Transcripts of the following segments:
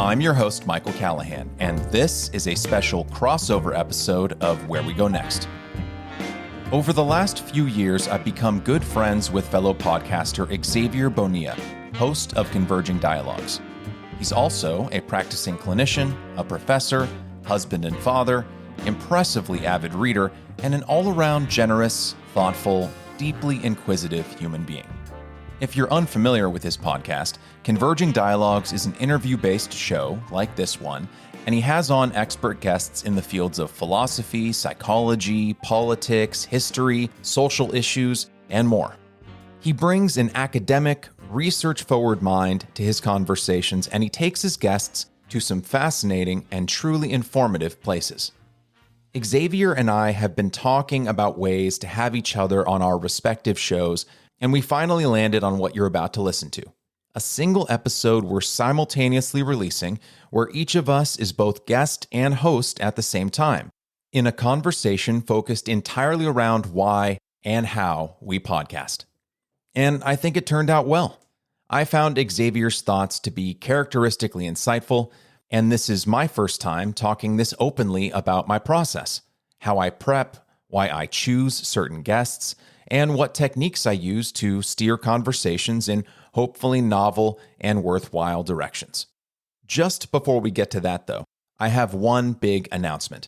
I'm your host, Michael Callahan, and this is a special crossover episode of Where We Go Next. Over the last few years, I've become good friends with fellow podcaster Xavier Bonilla, host of Converging Dialogues. He's also a practicing clinician, a professor, husband and father, impressively avid reader, and an all-around generous, thoughtful, deeply inquisitive human being. If you're unfamiliar with his podcast, Converging Dialogues is an interview-based show like this one, and he has on expert guests in the fields of philosophy, psychology, politics, history, social issues, and more. He brings an academic, research-forward mind to his conversations, and he takes his guests to some fascinating and truly informative places. Xavier and I have been talking about ways to have each other on our respective shows, and we finally landed on what you're about to listen to. A single episode we're simultaneously releasing where each of us is both guest and host at the same time, in a conversation focused entirely around why and how we podcast. And I think it turned out well. I found Xavier's thoughts to be characteristically insightful, and this is my first time talking this openly about my process, how I prep, why I choose certain guests, and what techniques I use to steer conversations in hopefully novel and worthwhile directions. Just before we get to that, though, I have one big announcement.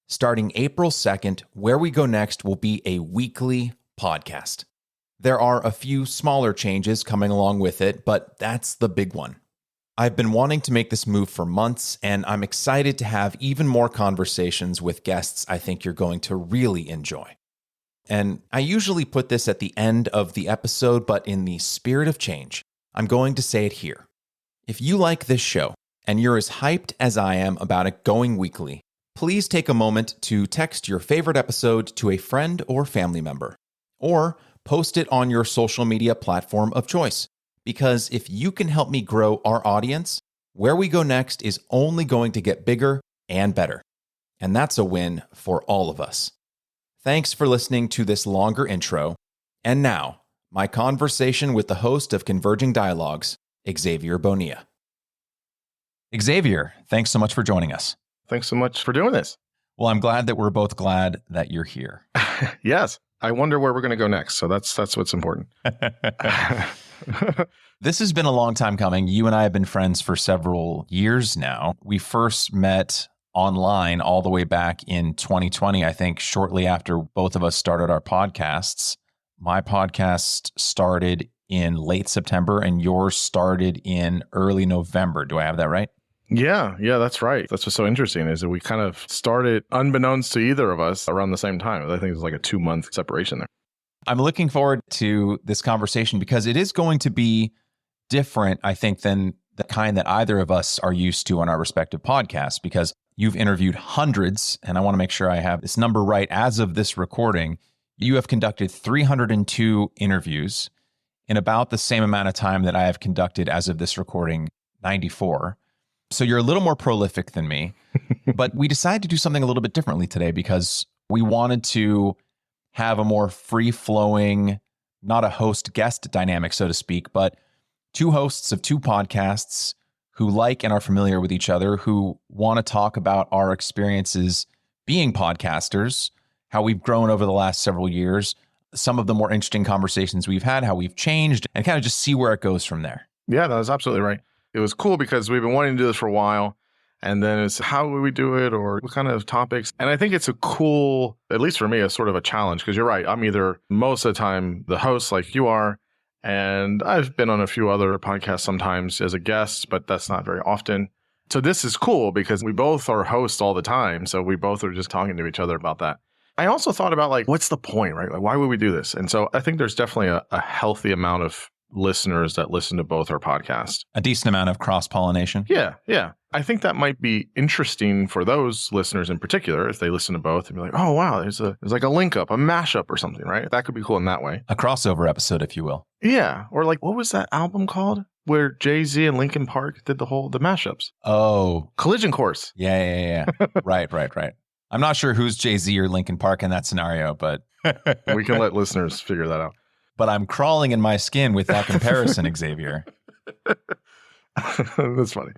Starting April 2nd, Where We Go Next will be a weekly podcast. There are a few smaller changes coming along with it, but that's the big one. I've been wanting to make this move for months, and I'm excited to have even more conversations with guests I think you're going to really enjoy. And I usually put this at the end of the episode, but in the spirit of change, I'm going to say it here. If you like this show, and you're as hyped as I am about it going weekly, please take a moment to text your favorite episode to a friend or family member, or post it on your social media platform of choice. Because if you can help me grow our audience, Where We Go Next is only going to get bigger and better. And that's a win for all of us. Thanks for listening to this longer intro. And now, my conversation with the host of Converging Dialogues, Xavier Bonilla. Xavier, thanks so much for joining us. Thanks so much for doing this. Well, I'm glad that we're both glad that you're here. Yes. I wonder where we're going to go next. So that's what's important. This has been a long time coming. You and I have been friends for several years now. We first met online all the way back in 2020, I think, shortly after both of us started our podcasts. My podcast started in late September and yours started in early November. Do I have that right? Yeah, that's right. That's what's so interesting is that we kind of started unbeknownst to either of us around the same time. I think it's like a 2-month separation there. I'm looking forward to this conversation because it is going to be different, I think, than the kind that either of us are used to on our respective podcasts, because you've interviewed hundreds, and I want to make sure I have this number right. As of this recording, you have conducted 302 interviews in about the same amount of time that I have conducted, as of this recording, 94. So you're a little more prolific than me, but we decided to do something a little bit differently today because we wanted to have a more free-flowing, not a host-guest dynamic, so to speak, but two hosts of two podcasts who like and are familiar with each other, who want to talk about our experiences being podcasters, how we've grown over the last several years, some of the more interesting conversations we've had, how we've changed, and kind of just see where it goes from there. Yeah, that's absolutely right. It was cool because we've been wanting to do this for a while. And then it's how would we do it or what kind of topics? And I think it's a cool, at least for me, a sort of a challenge because you're right. I'm either most of the time the host like you are, and I've been on a few other podcasts sometimes as a guest, but that's not very often. So this is cool because we both are hosts all the time. So we both are just talking to each other about that. I also thought about like, what's the point, right? Like, why would we do this? And so I think there's definitely a healthy amount of listeners that listen to both our podcasts. A decent amount of cross-pollination. Yeah. I think that might be interesting for those listeners in particular, if they listen to both and be like, oh, wow, there's like a link up, a mashup or something, right? That could be cool in that way. A crossover episode, if you will. Yeah. Or like, what was that album called where Jay-Z and Linkin Park did the mashups? Oh. Collision Course. Yeah. Right. I'm not sure who's Jay-Z or Linkin Park in that scenario, but we can let listeners figure that out. But I'm crawling in my skin with that comparison, Xavier. That's funny.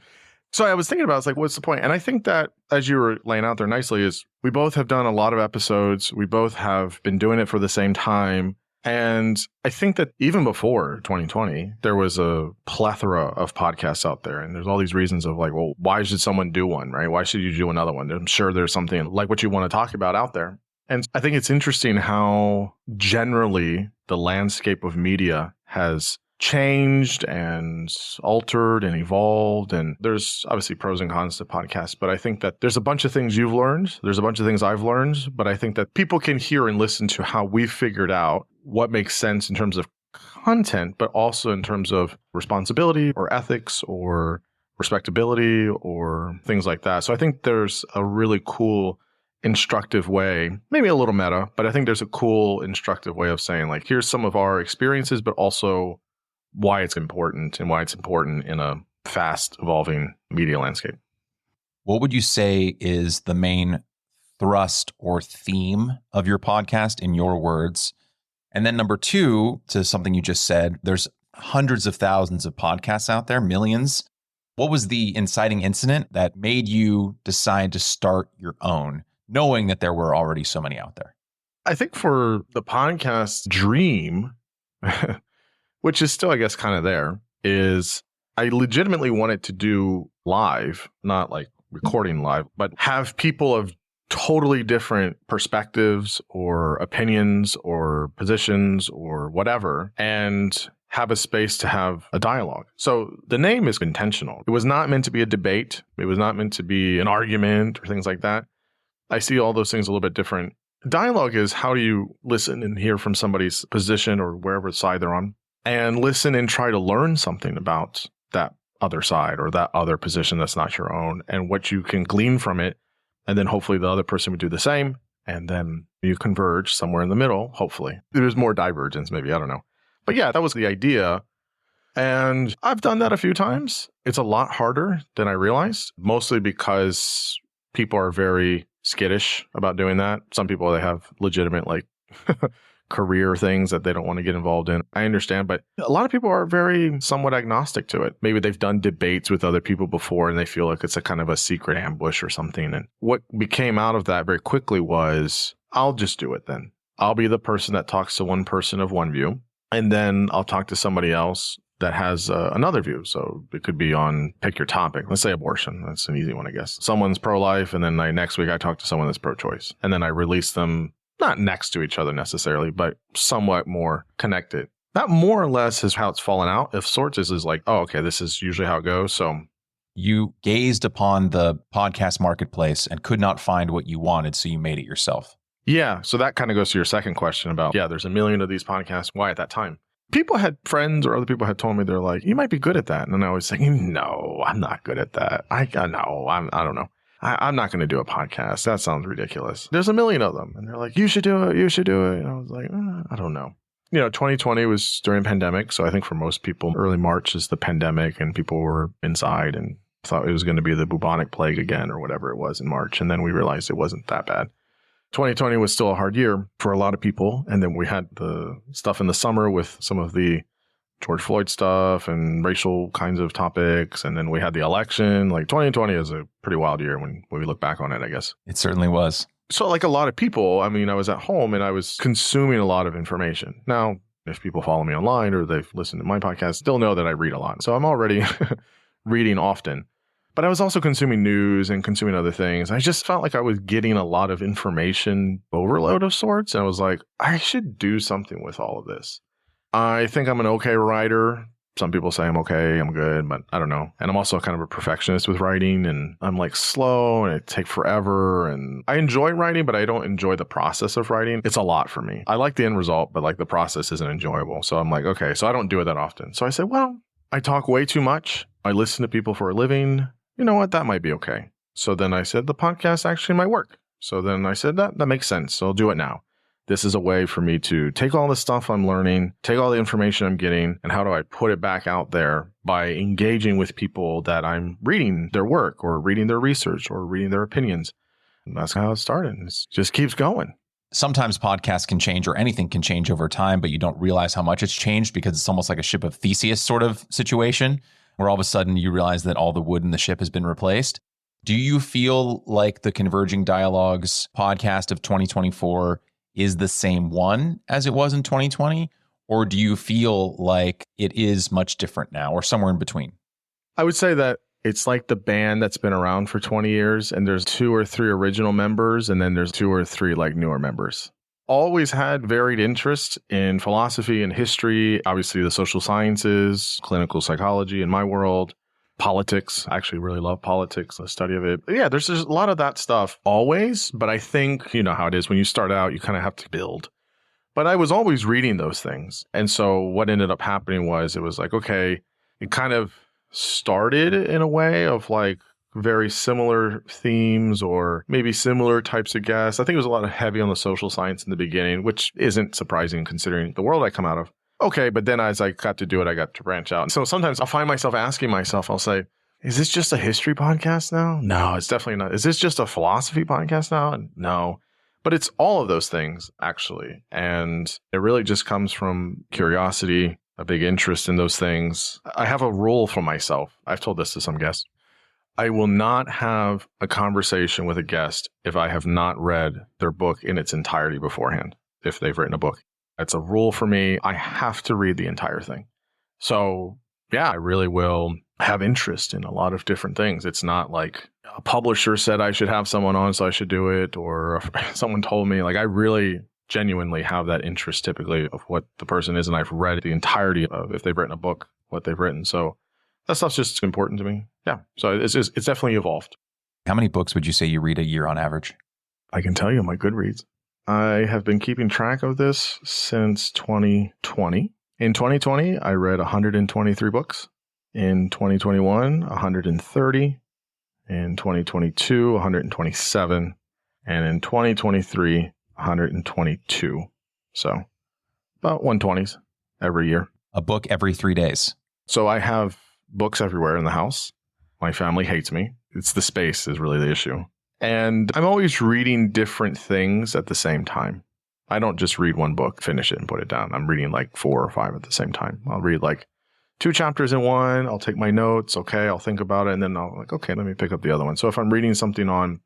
So I was thinking about, it's like, what's the point? And I think that, as you were laying out there nicely, is we both have done a lot of episodes. We both have been doing it for the same time. And I think that even before 2020, there was a plethora of podcasts out there. And there's all these reasons of like, well, why should someone do one, right? Why should you do another one? I'm sure there's something like what you want to talk about out there. And I think it's interesting how generally the landscape of media has changed and altered and evolved. And there's obviously pros and cons to podcasts, but I think that there's a bunch of things you've learned. There's a bunch of things I've learned, but I think that people can hear and listen to how we've figured out what makes sense in terms of content, but also in terms of responsibility or ethics or respectability or things like that. So I think there's a really cool, instructive way, maybe a little meta, but I think there's a cool, instructive way of saying, like, here's some of our experiences, but also why it's important and why it's important in a fast evolving media landscape. What would you say is the main thrust or theme of your podcast in your words? And then number two, to something you just said, there's hundreds of thousands of podcasts out there, millions. What was the inciting incident that made you decide to start your own, knowing that there were already so many out there? I think for the podcast dream, which is still, I guess, kind of there, is I legitimately wanted to do live, not like recording live, but have people of totally different perspectives or opinions or positions or whatever, and have a space to have a dialogue. So the name is intentional. It was not meant to be a debate. It was not meant to be an argument or things like that. I see all those things a little bit different. Dialogue is how do you listen and hear from somebody's position or wherever side they're on, and listen and try to learn something about that other side or that other position that's not your own and what you can glean from it. And then hopefully the other person would do the same. And then you converge somewhere in the middle, hopefully. There's more divergence, maybe. I don't know. But yeah, that was the idea. And I've done that a few times. It's a lot harder than I realized, mostly because people are very skittish about doing that. Some people, they have legitimate like career things that they don't want to get involved in. I understand, but a lot of people are very somewhat agnostic to it. Maybe they've done debates with other people before and they feel like it's a kind of a secret ambush or something. And what became out of that very quickly was, I'll just do it then. I'll be the person that talks to one person of one view, and then I'll talk to somebody else that has another view. So it could be on, pick your topic. Let's say abortion. That's an easy one, I guess. Someone's pro-life, and then next week I talk to someone that's pro-choice. And then I release them not next to each other necessarily, but somewhat more connected. That more or less is how it's fallen out. Of sorts is like, oh, okay, this is usually how it goes. So you gazed upon the podcast marketplace and could not find what you wanted, so you made it yourself. Yeah. So that kind of goes to your second question about, yeah, there's a million of these podcasts. Why at that time? People had friends or other people had told me, they're like, you might be good at that. And I was saying, no, I'm not good at that. I don't know. I'm not going to do a podcast. That sounds ridiculous. There's a million of them. And they're like, you should do it. You should do it. And I was like, I don't know. 2020 was during pandemic. So I think for most people, early March is the pandemic and people were inside and thought it was going to be the bubonic plague again or whatever it was in March. And then we realized it wasn't that bad. 2020 was still a hard year for a lot of people. And then we had the stuff in the summer with some of the George Floyd stuff and racial kinds of topics. And then we had the election. Like 2020 is a pretty wild year when we look back on it, I guess. It certainly was. So like a lot of people, I mean, I was at home and I was consuming a lot of information. Now, if people follow me online or they've listened to my podcast, they'll know that I read a lot. So I'm already reading often. But I was also consuming news and consuming other things. I just felt like I was getting a lot of information overload of sorts. And I was like, I should do something with all of this. I think I'm an okay writer. Some people say I'm okay, I'm good, but I don't know. And I'm also kind of a perfectionist with writing, and I'm like slow and it takes forever. And I enjoy writing, but I don't enjoy the process of writing. It's a lot for me. I like the end result, but like the process isn't enjoyable. So I'm like, okay, so I don't do it that often. So I said, well, I talk way too much. I listen to people for a living. You know what? That might be okay. So then I said, the podcast actually might work. So then I said, that makes sense. So I'll do it now. This is a way for me to take all the stuff I'm learning, take all the information I'm getting, and how do I put it back out there by engaging with people that I'm reading their work or reading their research or reading their opinions. And that's how it started. It just keeps going. Sometimes podcasts can change or anything can change over time, but you don't realize how much it's changed because it's almost like a ship of Theseus sort of situation. where all of a sudden you realize that all the wood in the ship has been replaced. Do you feel like the Converging Dialogues podcast of 2024 is the same one as it was in 2020? Or do you feel like it is much different now or somewhere in between? I would say that it's like the band that's been around for 20 years and there's 2 or 3 original members and then there's 2 or 3 like newer members. Always had varied interest in philosophy and history, obviously the social sciences, clinical psychology in my world, politics. I actually really love politics, the study of it. But yeah, there's just a lot of that stuff always, but I think, you know how it is when you start out, you kind of have to build. But I was always reading those things. And so what ended up happening was it was like, okay, it kind of started in a way of like very similar themes or maybe similar types of guests. I think it was a lot of heavy on the social science in the beginning, which isn't surprising considering the world I come out of. Okay, but then as I got to do it, I got to branch out. And so sometimes I'll find myself asking myself, I'll say, is this just a history podcast now? No, it's definitely not. Is this just a philosophy podcast now? No. But it's all of those things, actually. And it really just comes from curiosity, a big interest in those things. I have a rule for myself. I've told this to some guests. I will not have a conversation with a guest if I have not read their book in its entirety beforehand, if they've written a book. It's a rule for me. I have to read the entire thing. So, yeah, I really will have interest in a lot of different things. It's not like a publisher said I should have someone on, so I should do it, or someone told me. Like, I really genuinely have that interest typically of what the person is, and I've read the entirety of, if they've written a book, what they've written. So that stuff's just important to me. Yeah. So it's definitely evolved. How many books would you say you read a year on average? I can tell you my Goodreads. I have been keeping track of this since 2020. In 2020, I read 123 books. In 2021, 130. In 2022, 127. And in 2023, 122. So about 120s every year. A book every 3 days. So I have books everywhere in the house. My family hates me. It's the space is really the issue. And I'm always reading different things at the same time. I don't just read one book, finish it, and put it down. I'm reading like 4 or 5 at the same time. I'll read like 2 chapters in one. I'll take my notes. Okay, I'll think about it. And then I'll like, okay, let me pick up the other one. So if I'm reading something on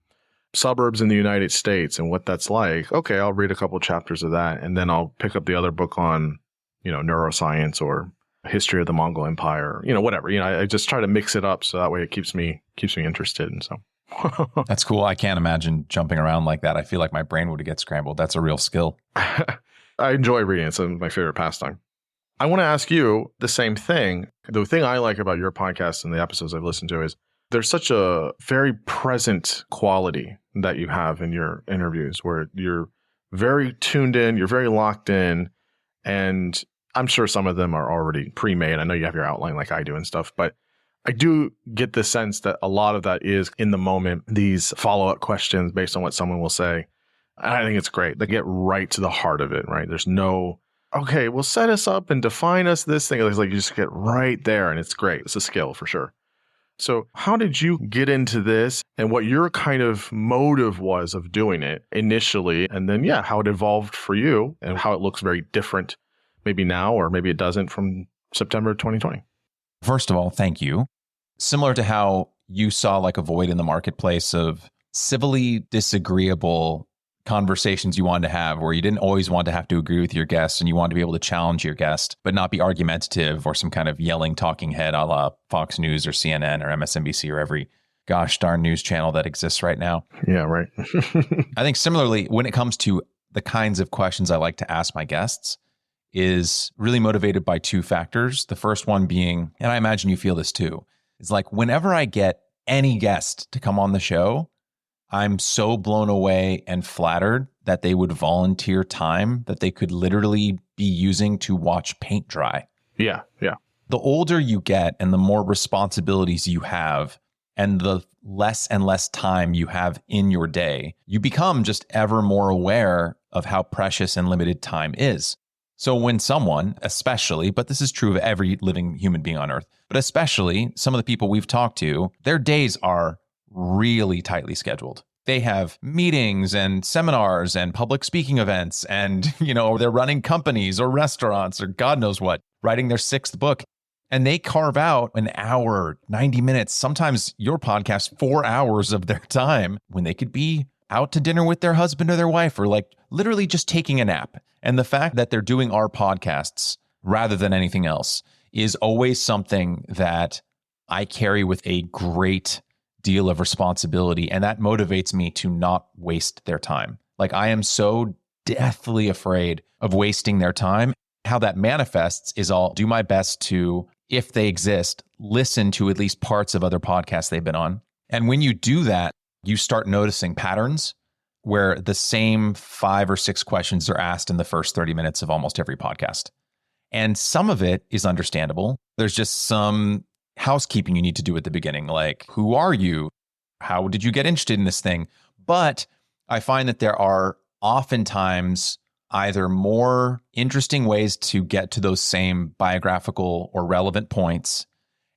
suburbs in the United States and what that's like, okay, I'll read a couple chapters of that. And then I'll pick up the other book on, neuroscience or history of the Mongol Empire, whatever. I just try to mix it up so that way it keeps me interested. And so. That's cool. I can't imagine jumping around like that. I feel like my brain would get scrambled. That's a real skill. I enjoy reading. It's my favorite pastime. I want to ask you the same thing. The thing I like about your podcast and the episodes I've listened to is there's such a very present quality that you have in your interviews where you're very tuned in, you're very locked in, and I'm sure some of them are already pre-made. I know you have your outline like I do and stuff, but I do get the sense that a lot of that is in the moment, these follow-up questions based on what someone will say. And I think it's great. They get right to the heart of it, right? There's no, okay, well, set us up and define us this thing. It's like you just get right there and it's great. It's a skill for sure. So how did you get into this and what your kind of motive was of doing it initially? And then, how it evolved for you and how it looks very different maybe now or maybe it doesn't from September 2020. First of all, thank you. Similar to how you saw like a void in the marketplace of civilly disagreeable conversations you wanted to have where you didn't always want to have to agree with your guest and you wanted to be able to challenge your guest, but not be argumentative or some kind of yelling talking head a la Fox News or CNN or MSNBC or every gosh darn news channel that exists right now. Yeah, right. I think similarly, when it comes to the kinds of questions I like to ask my guests, is really motivated by 2 factors. The first one being, and I imagine you feel this too, is like whenever I get any guest to come on the show, I'm so blown away and flattered that they would volunteer time that they could literally be using to watch paint dry. Yeah. The older you get and the more responsibilities you have and the less and less time you have in your day, you become just ever more aware of how precious and limited time is. So when someone, especially, but this is true of every living human being on earth, but especially some of the people we've talked to, their days are really tightly scheduled. They have meetings and seminars and public speaking events and, they're running companies or restaurants or God knows what, writing their 6th book. And they carve out an hour, 90 minutes, sometimes your podcast, 4 hours of their time when they could be out to dinner with their husband or their wife, or like literally just taking a nap. And the fact that they're doing our podcasts rather than anything else is always something that I carry with a great deal of responsibility. And that motivates me to not waste their time. Like, I am so deathly afraid of wasting their time. How that manifests is I'll do my best to, if they exist, listen to at least parts of other podcasts they've been on. And when you do that, you start noticing patterns where the same 5 or 6 questions are asked in the first 30 minutes of almost every podcast. And some of it is understandable. There's just some housekeeping you need to do at the beginning, like, who are you? How did you get interested in this thing? But I find that there are oftentimes either more interesting ways to get to those same biographical or relevant points.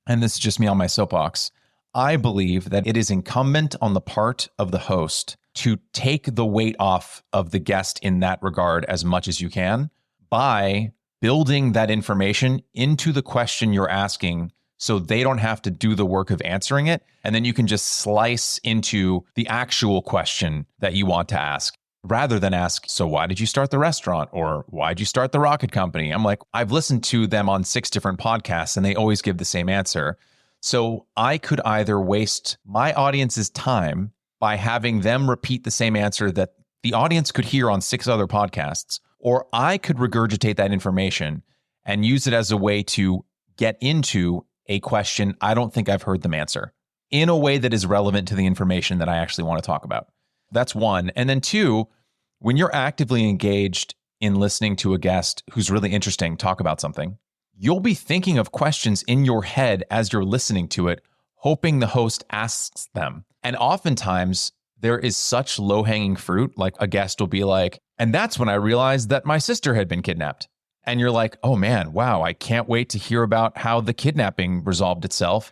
And this is just me on my soapbox. I believe that it is incumbent on the part of the host to take the weight off of the guest in that regard as much as you can by building that information into the question you're asking, so they don't have to do the work of answering it. And then you can just slice into the actual question that you want to ask, rather than ask, so why did you start the restaurant? Or why did you start the rocket company? I'm like, I've listened to them on 6 different podcasts and they always give the same answer. So I could either waste my audience's time by having them repeat the same answer that the audience could hear on 6 other podcasts, or I could regurgitate that information and use it as a way to get into a question I don't think I've heard them answer in a way that is relevant to the information that I actually want to talk about. That's one. And then 2, when you're actively engaged in listening to a guest who's really interesting talk about something, you'll be thinking of questions in your head as you're listening to it, hoping the host asks them. And oftentimes there is such low-hanging fruit, like a guest will be like, and that's when I realized that my sister had been kidnapped. And you're like, oh man, wow, I can't wait to hear about how the kidnapping resolved itself.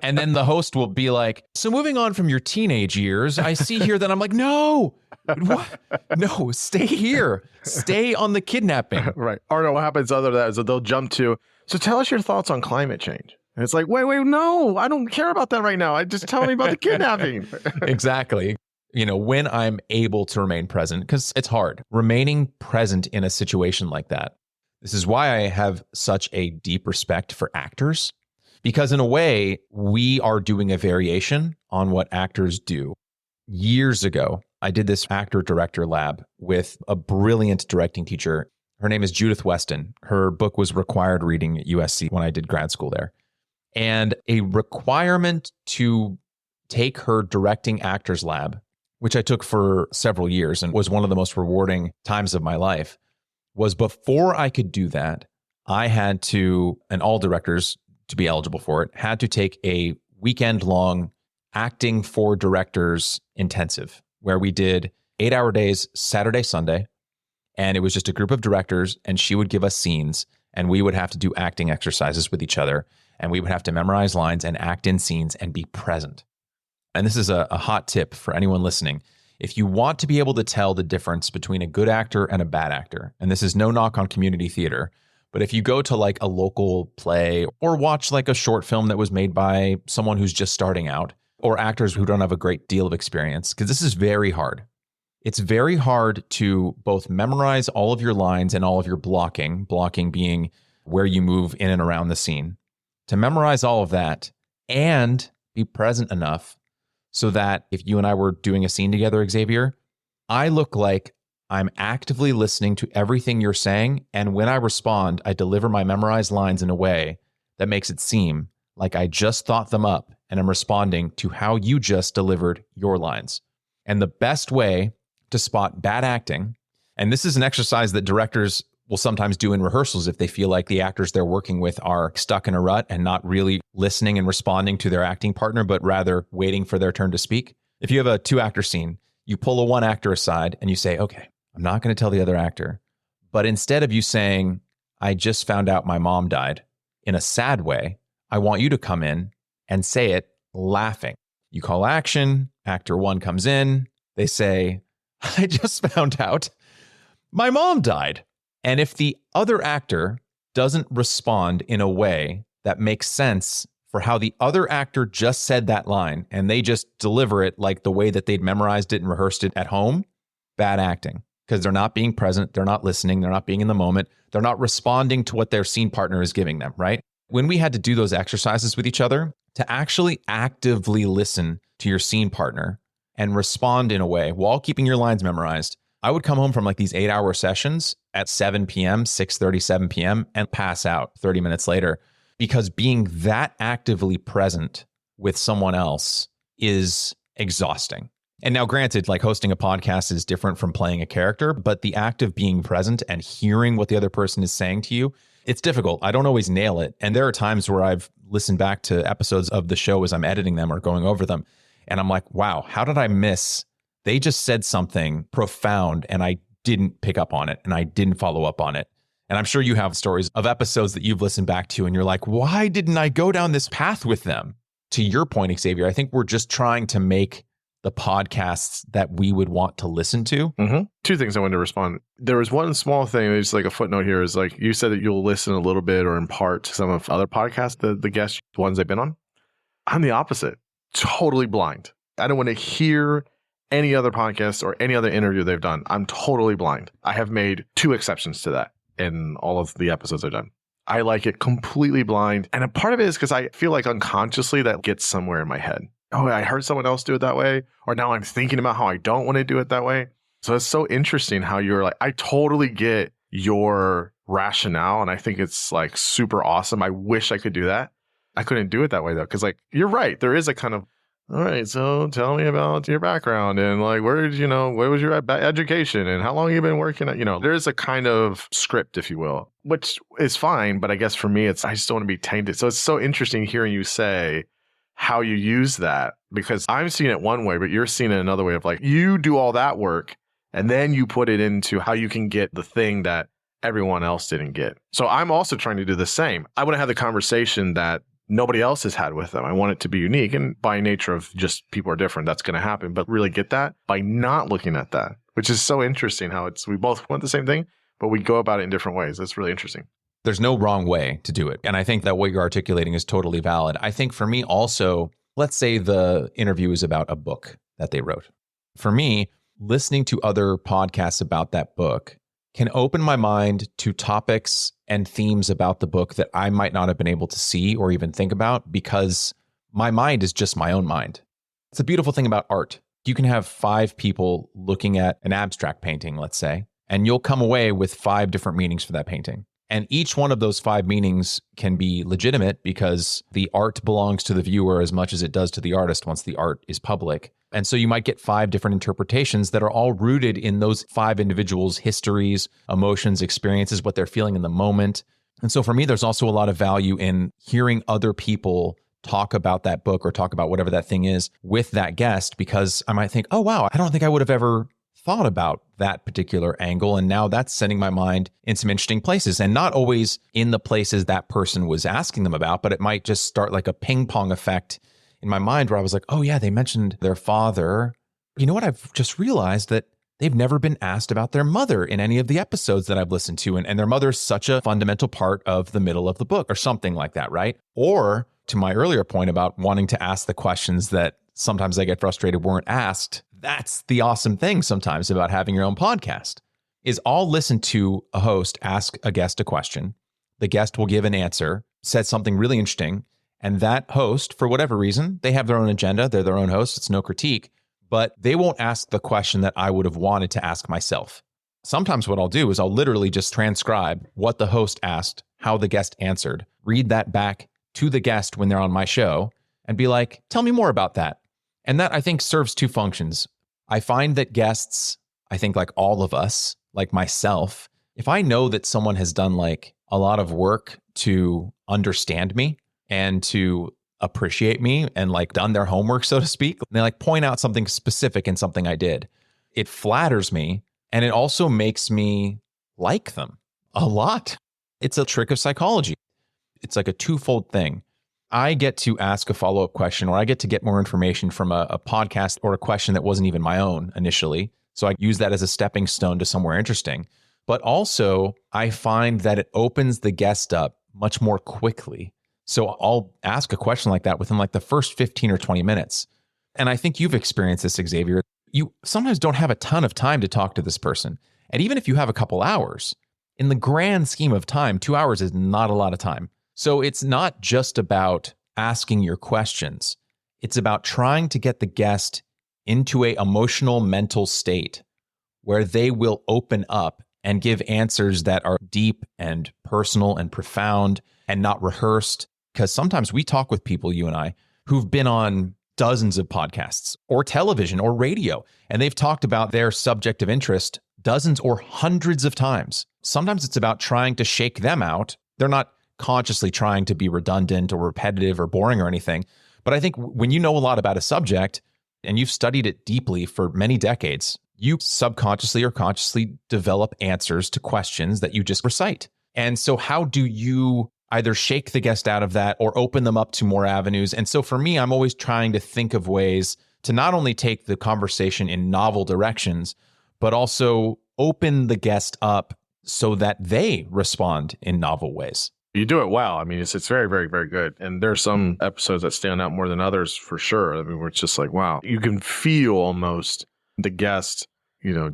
And then the host will be like, so moving on from your teenage years, I see here that I'm like, no, what? No, stay here. Stay on the kidnapping. Right. Or no, what happens other than that is that they'll jump to, so tell us your thoughts on climate change. And it's like, wait, no, I don't care about that right now. Just tell me about the kidnapping. Exactly. You know, when I'm able to remain present, because it's hard, remaining present in a situation like that. This is why I have such a deep respect for actors, because in a way, we are doing a variation on what actors do. Years ago, I did this actor-director lab with a brilliant directing teacher. Her name is Judith Weston. Her book was required reading at USC when I did grad school there. And a requirement to take her directing actors lab, which I took for several years and was one of the most rewarding times of my life, was before I could do that, I had to, and all directors to be eligible for it, had to take a weekend-long acting for directors intensive, where we did 8-hour days, Saturday, Sunday, and it was just a group of directors, and she would give us scenes, and we would have to do acting exercises with each other, and we would have to memorize lines and act in scenes and be present. And this is a hot tip for anyone listening. If you want to be able to tell the difference between a good actor and a bad actor, and this is no knock on community theater, but if you go to like a local play or watch like a short film that was made by someone who's just starting out, or actors who don't have a great deal of experience, because this is very hard. It's very hard to both memorize all of your lines and all of your blocking being where you move in and around the scene, to memorize all of that and be present enough so that if you and I were doing a scene together, Xavier, I look like I'm actively listening to everything you're saying. And when I respond, I deliver my memorized lines in a way that makes it seem like I just thought them up and I'm responding to how you just delivered your lines. And the best way to spot bad acting, and this is an exercise that directors will sometimes do in rehearsals if they feel like the actors they're working with are stuck in a rut and not really listening and responding to their acting partner, but rather waiting for their turn to speak. If you have a 2-actor scene, you pull a 1 actor aside and you say, okay, I'm not going to tell the other actor, but instead of you saying, I just found out my mom died in a sad way, I want you to come in and say it laughing. You call action, actor 1 comes in, they say, I just found out my mom died. And if the other actor doesn't respond in a way that makes sense for how the other actor just said that line and they just deliver it like the way that they'd memorized it and rehearsed it at home, bad acting. Because they're not being present, they're not listening, they're not being in the moment, they're not responding to what their scene partner is giving them, right? When we had to do those exercises with each other, to actually actively listen to your scene partner and respond in a way while keeping your lines memorized, I would come home from like these 8-hour sessions at 7 p.m., 6:30, 7 p.m., and pass out 30 minutes later, because being that actively present with someone else is exhausting. And now granted, like hosting a podcast is different from playing a character, but the act of being present and hearing what the other person is saying to you, it's difficult. I don't always nail it. And there are times where I've listened back to episodes of the show as I'm editing them or going over them. And I'm like, wow, how did I miss? They just said something profound and I didn't pick up on it and I didn't follow up on it. And I'm sure you have stories of episodes that you've listened back to and you're like, why didn't I go down this path with them? To your point, Xavier, I think we're just trying to make the podcasts that we would want to listen to. Mm-hmm. Two things I wanted to respond. There was one small thing, there's like a footnote here, is like you said that you'll listen a little bit or in part to some of other podcasts, the guest ones they've been on. I'm the opposite. Totally blind. I don't want to hear any other podcast or any other interview they've done. I'm totally blind. I have made 2 exceptions to that in all of the episodes I've done. I like it completely blind. And a part of it is because I feel like unconsciously that gets somewhere in my head. Oh, I heard someone else do it that way. Or now I'm thinking about how I don't want to do it that way. So it's so interesting how you're like, I totally get your rationale. And I think it's like super awesome. I wish I could do that. I couldn't do it that way though. Cause like, you're right. There is a kind of, all right, so tell me about your background and like, where did you know, what was your education and how long have you been working at, there is a kind of script, if you will, which is fine. But I guess for me, I just don't want to be tainted. So it's so interesting hearing you say how you use that, because I'm seeing it one way, but you're seeing it another way of like, you do all that work and then you put it into how you can get the thing that everyone else didn't get. So I'm also trying to do the same. I want to have the conversation that nobody else has had with them. I want it to be unique. And by nature of just people are different, that's going to happen. But really get that by not looking at that, which is so interesting how we both want the same thing, but we go about it in different ways. That's really interesting. There's no wrong way to do it. And I think that what you're articulating is totally valid. I think for me also, let's say the interview is about a book that they wrote. For me, listening to other podcasts about that book can open my mind to topics and themes about the book that I might not have been able to see or even think about because my mind is just my own mind. It's a beautiful thing about art. You can have 5 people looking at an abstract painting, let's say, and you'll come away with 5 different meanings for that painting. And each one of those 5 meanings can be legitimate because the art belongs to the viewer as much as it does to the artist once the art is public. And so you might get 5 different interpretations that are all rooted in those 5 individuals' histories, emotions, experiences, what they're feeling in the moment. And so for me, there's also a lot of value in hearing other people talk about that book or talk about whatever that thing is with that guest, because I might think, oh, wow, I don't think I would have ever thought about that particular angle. And now that's sending my mind in some interesting places, and not always in the places that person was asking them about, but it might just start like a ping pong effect in my mind where I was like, oh yeah, they mentioned their father. You know what? I've just realized that they've never been asked about their mother in any of the episodes that I've listened to. And their mother is such a fundamental part of the middle of the book or something like that, right? Or to my earlier point about wanting to ask the questions that sometimes I get frustrated weren't asked. That's the awesome thing sometimes about having your own podcast is I'll listen to a host ask a guest a question. The guest will give an answer, said something really interesting. And that host, for whatever reason, they have their own agenda. They're their own host. It's no critique, but they won't ask the question that I would have wanted to ask myself. Sometimes what I'll do is I'll literally just transcribe what the host asked, how the guest answered, read that back to the guest when they're on my show and be like, tell me more about that. And that I think serves 2 functions. I find that guests, I think like all of us, like myself, if I know that someone has done like a lot of work to understand me and to appreciate me and like done their homework, so to speak, they like point out something specific in something I did, it flatters me. And it also makes me like them a lot. It's a trick of psychology. It's like a twofold thing. I get to ask a follow-up question, or I get to get more information from a podcast or a question that wasn't even my own initially. So I use that as a stepping stone to somewhere interesting. But also, I find that it opens the guest up much more quickly. So I'll ask a question like that within like the first 15 or 20 minutes. And I think you've experienced this, Xavier. You sometimes don't have a ton of time to talk to this person. And even if you have a couple hours, in the grand scheme of time, 2 hours is not a lot of time. So it's not just about asking your questions. It's about trying to get the guest into a emotional mental state where they will open up and give answers that are deep and personal and profound and not rehearsed. Because sometimes we talk with people, you and I, who've been on dozens of podcasts or television or radio, and they've talked about their subject of interest dozens or hundreds of times. Sometimes it's about trying to shake them out. They're not consciously trying to be redundant or repetitive or boring or anything. But I think when you know a lot about a subject and you've studied it deeply for many decades, you subconsciously or consciously develop answers to questions that you just recite. And so how do you either shake the guest out of that or open them up to more avenues? And so for me, I'm always trying to think of ways to not only take the conversation in novel directions, but also open the guest up so that they respond in novel ways. You do it well. I mean, it's very, very, very good. And there's some episodes that stand out more than others for sure. I mean, where it's just like, wow, you can feel almost the guest,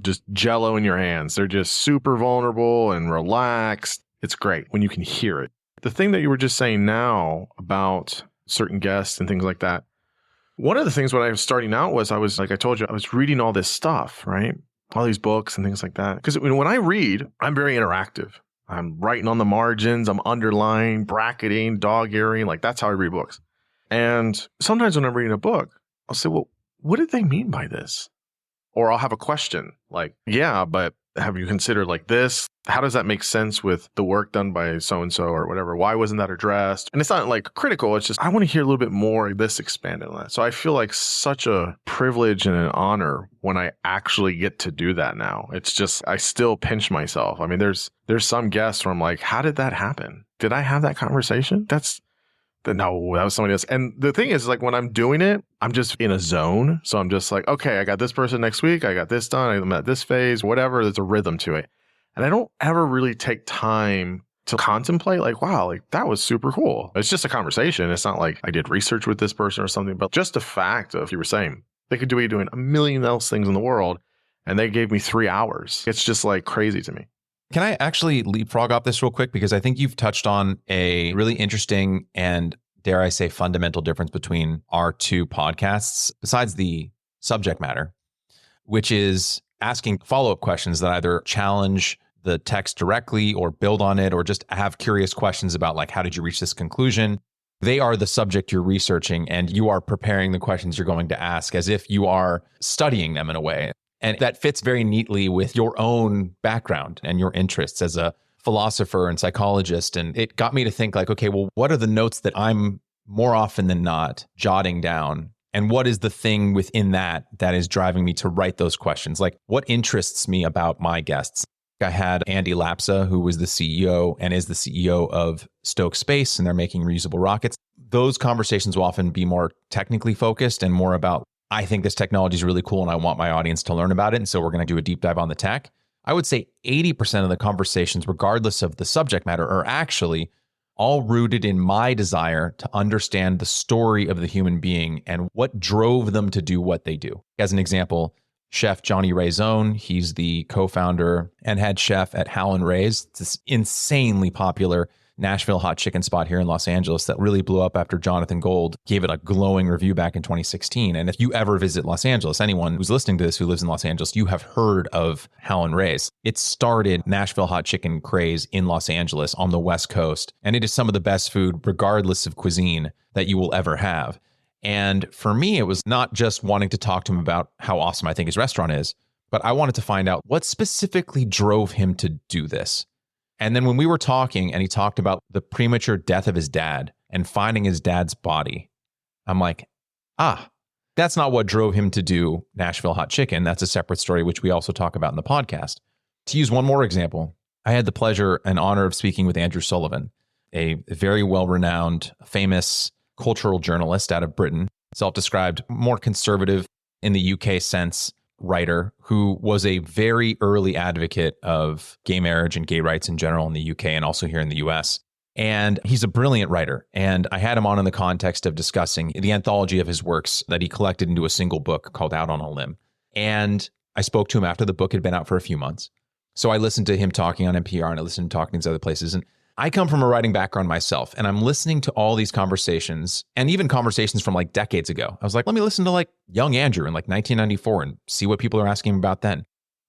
just jello in your hands. They're just super vulnerable and relaxed. It's great when you can hear it. The thing that you were just saying now about certain guests and things like that, one of the things when I was starting out was like I told you, I was reading all this stuff, right? All these books and things like that. Because when I read, I'm very interactive. I'm writing on the margins, I'm underlining, bracketing, dog-earing, like that's how I read books. And sometimes when I'm reading a book, I'll say, well, what did they mean by this? Or I'll have a question like, yeah, but have you considered like this? How does that make sense with the work done by so-and-so or whatever? Why wasn't that addressed? And it's not like critical. It's just, I want to hear a little bit more of this expanded on that. So I feel like such a privilege and an honor when I actually get to do that now. It's just, I still pinch myself. I mean, there's some guests where I'm like, how did that happen? Did I have that conversation? No, that was somebody else. And the thing is, like, when I'm doing it, I'm just in a zone. So I'm just like, okay, I got this person next week. I got this done. I'm at this phase, whatever. There's a rhythm to it. And I don't ever really take time to contemplate like, wow, like that was super cool. It's just a conversation. It's not like I did research with this person or something, but just the fact of, you were saying, they could be doing a million else things in the world and they gave me 3 hours. It's just like crazy to me. Can I actually leapfrog off this real quick? Because I think you've touched on a really interesting and, dare I say, fundamental difference between our two podcasts, besides the subject matter, which is asking follow-up questions that either challenge the text directly or build on it or just have curious questions about, like, how did you reach this conclusion? They are the subject you're researching and you are preparing the questions you're going to ask as if you are studying them in a way. And that fits very neatly with your own background and your interests as a philosopher and psychologist. And it got me to think like, okay, well, what are the notes that I'm more often than not jotting down? And what is the thing within that is driving me to write those questions? Like, what interests me about my guests? I had Andy Lapsa, who was the CEO and is the CEO of Stoke Space, and they're making reusable rockets. Those conversations will often be more technically focused and more about, I think this technology is really cool and I want my audience to learn about it. And so we're going to do a deep dive on the tech. I would say 80% of the conversations, regardless of the subject matter, are actually all rooted in my desire to understand the story of the human being and what drove them to do what they do. As an example, Chef Johnny Raizone, he's the co-founder and head chef at Howlin' Ray's. It's this insanely popular Nashville hot chicken spot here in Los Angeles that really blew up after Jonathan Gold gave it a glowing review back in 2016. And if you ever visit Los Angeles, anyone who's listening to this who lives in Los Angeles, you have heard of Howlin' Ray's. It started Nashville hot chicken craze in Los Angeles on the West Coast. And it is some of the best food, regardless of cuisine, that you will ever have. And for me, it was not just wanting to talk to him about how awesome I think his restaurant is, but I wanted to find out what specifically drove him to do this. And then when we were talking and he talked about the premature death of his dad and finding his dad's body, I'm like, that's not what drove him to do Nashville hot chicken. That's a separate story, which we also talk about in the podcast. To use one more example, I had the pleasure and honor of speaking with Andrew Sullivan, a very well-renowned, famous cultural journalist out of Britain, self-described more conservative in the UK sense, writer who was a very early advocate of gay marriage and gay rights in general in the UK and also here in the US. And he's a brilliant writer. And I had him on in the context of discussing the anthology of his works that he collected into a single book called Out on a Limb. And I spoke to him after the book had been out for a few months. So I listened to him talking on NPR and I listened to him talking to these other places. And I come from a writing background myself, and I'm listening to all these conversations and even conversations from like decades ago. I was like, let me listen to like young Andrew in like 1994 and see what people are asking him about then.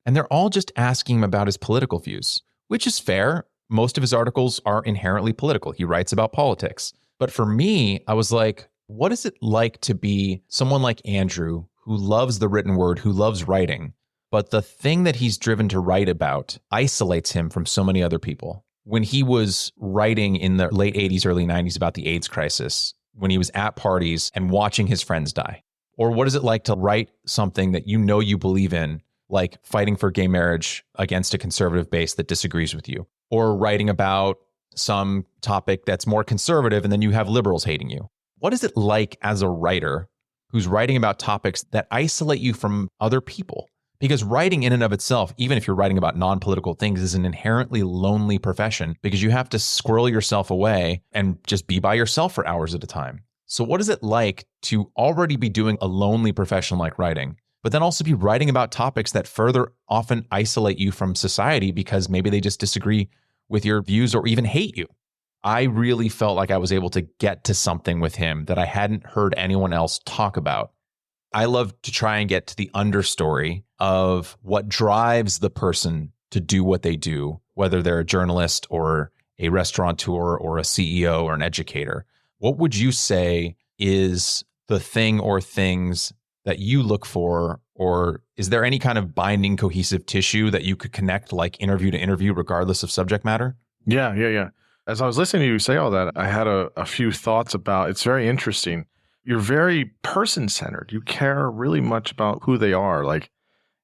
And they're all just asking him about his political views, which is fair. Most of his articles are inherently political. He writes about politics. But for me, I was like, what is it like to be someone like Andrew who loves the written word, who loves writing, but the thing that he's driven to write about isolates him from so many other people? When he was writing in the late 80s, early 90s about the AIDS crisis, when he was at parties and watching his friends die? Or what is it like to write something that you know you believe in, like fighting for gay marriage against a conservative base that disagrees with you? Or writing about some topic that's more conservative and then you have liberals hating you? What is it like as a writer who's writing about topics that isolate you from other people? Because writing in and of itself, even if you're writing about non-political things, is an inherently lonely profession because you have to squirrel yourself away and just be by yourself for hours at a time. So what is it like to already be doing a lonely profession like writing, but then also be writing about topics that further often isolate you from society because maybe they just disagree with your views or even hate you? I really felt like I was able to get to something with him that I hadn't heard anyone else talk about. I love to try and get to the understory of what drives the person to do what they do, whether they're a journalist or a restaurateur or a CEO or an educator. What would you say is the thing or things that you look for, or is there any kind of binding cohesive tissue that you could connect like interview to interview regardless of subject matter? Yeah. As I was listening to you say all that, I had a few thoughts about, it's very interesting. You're very person-centered. You care really much about who they are. Like,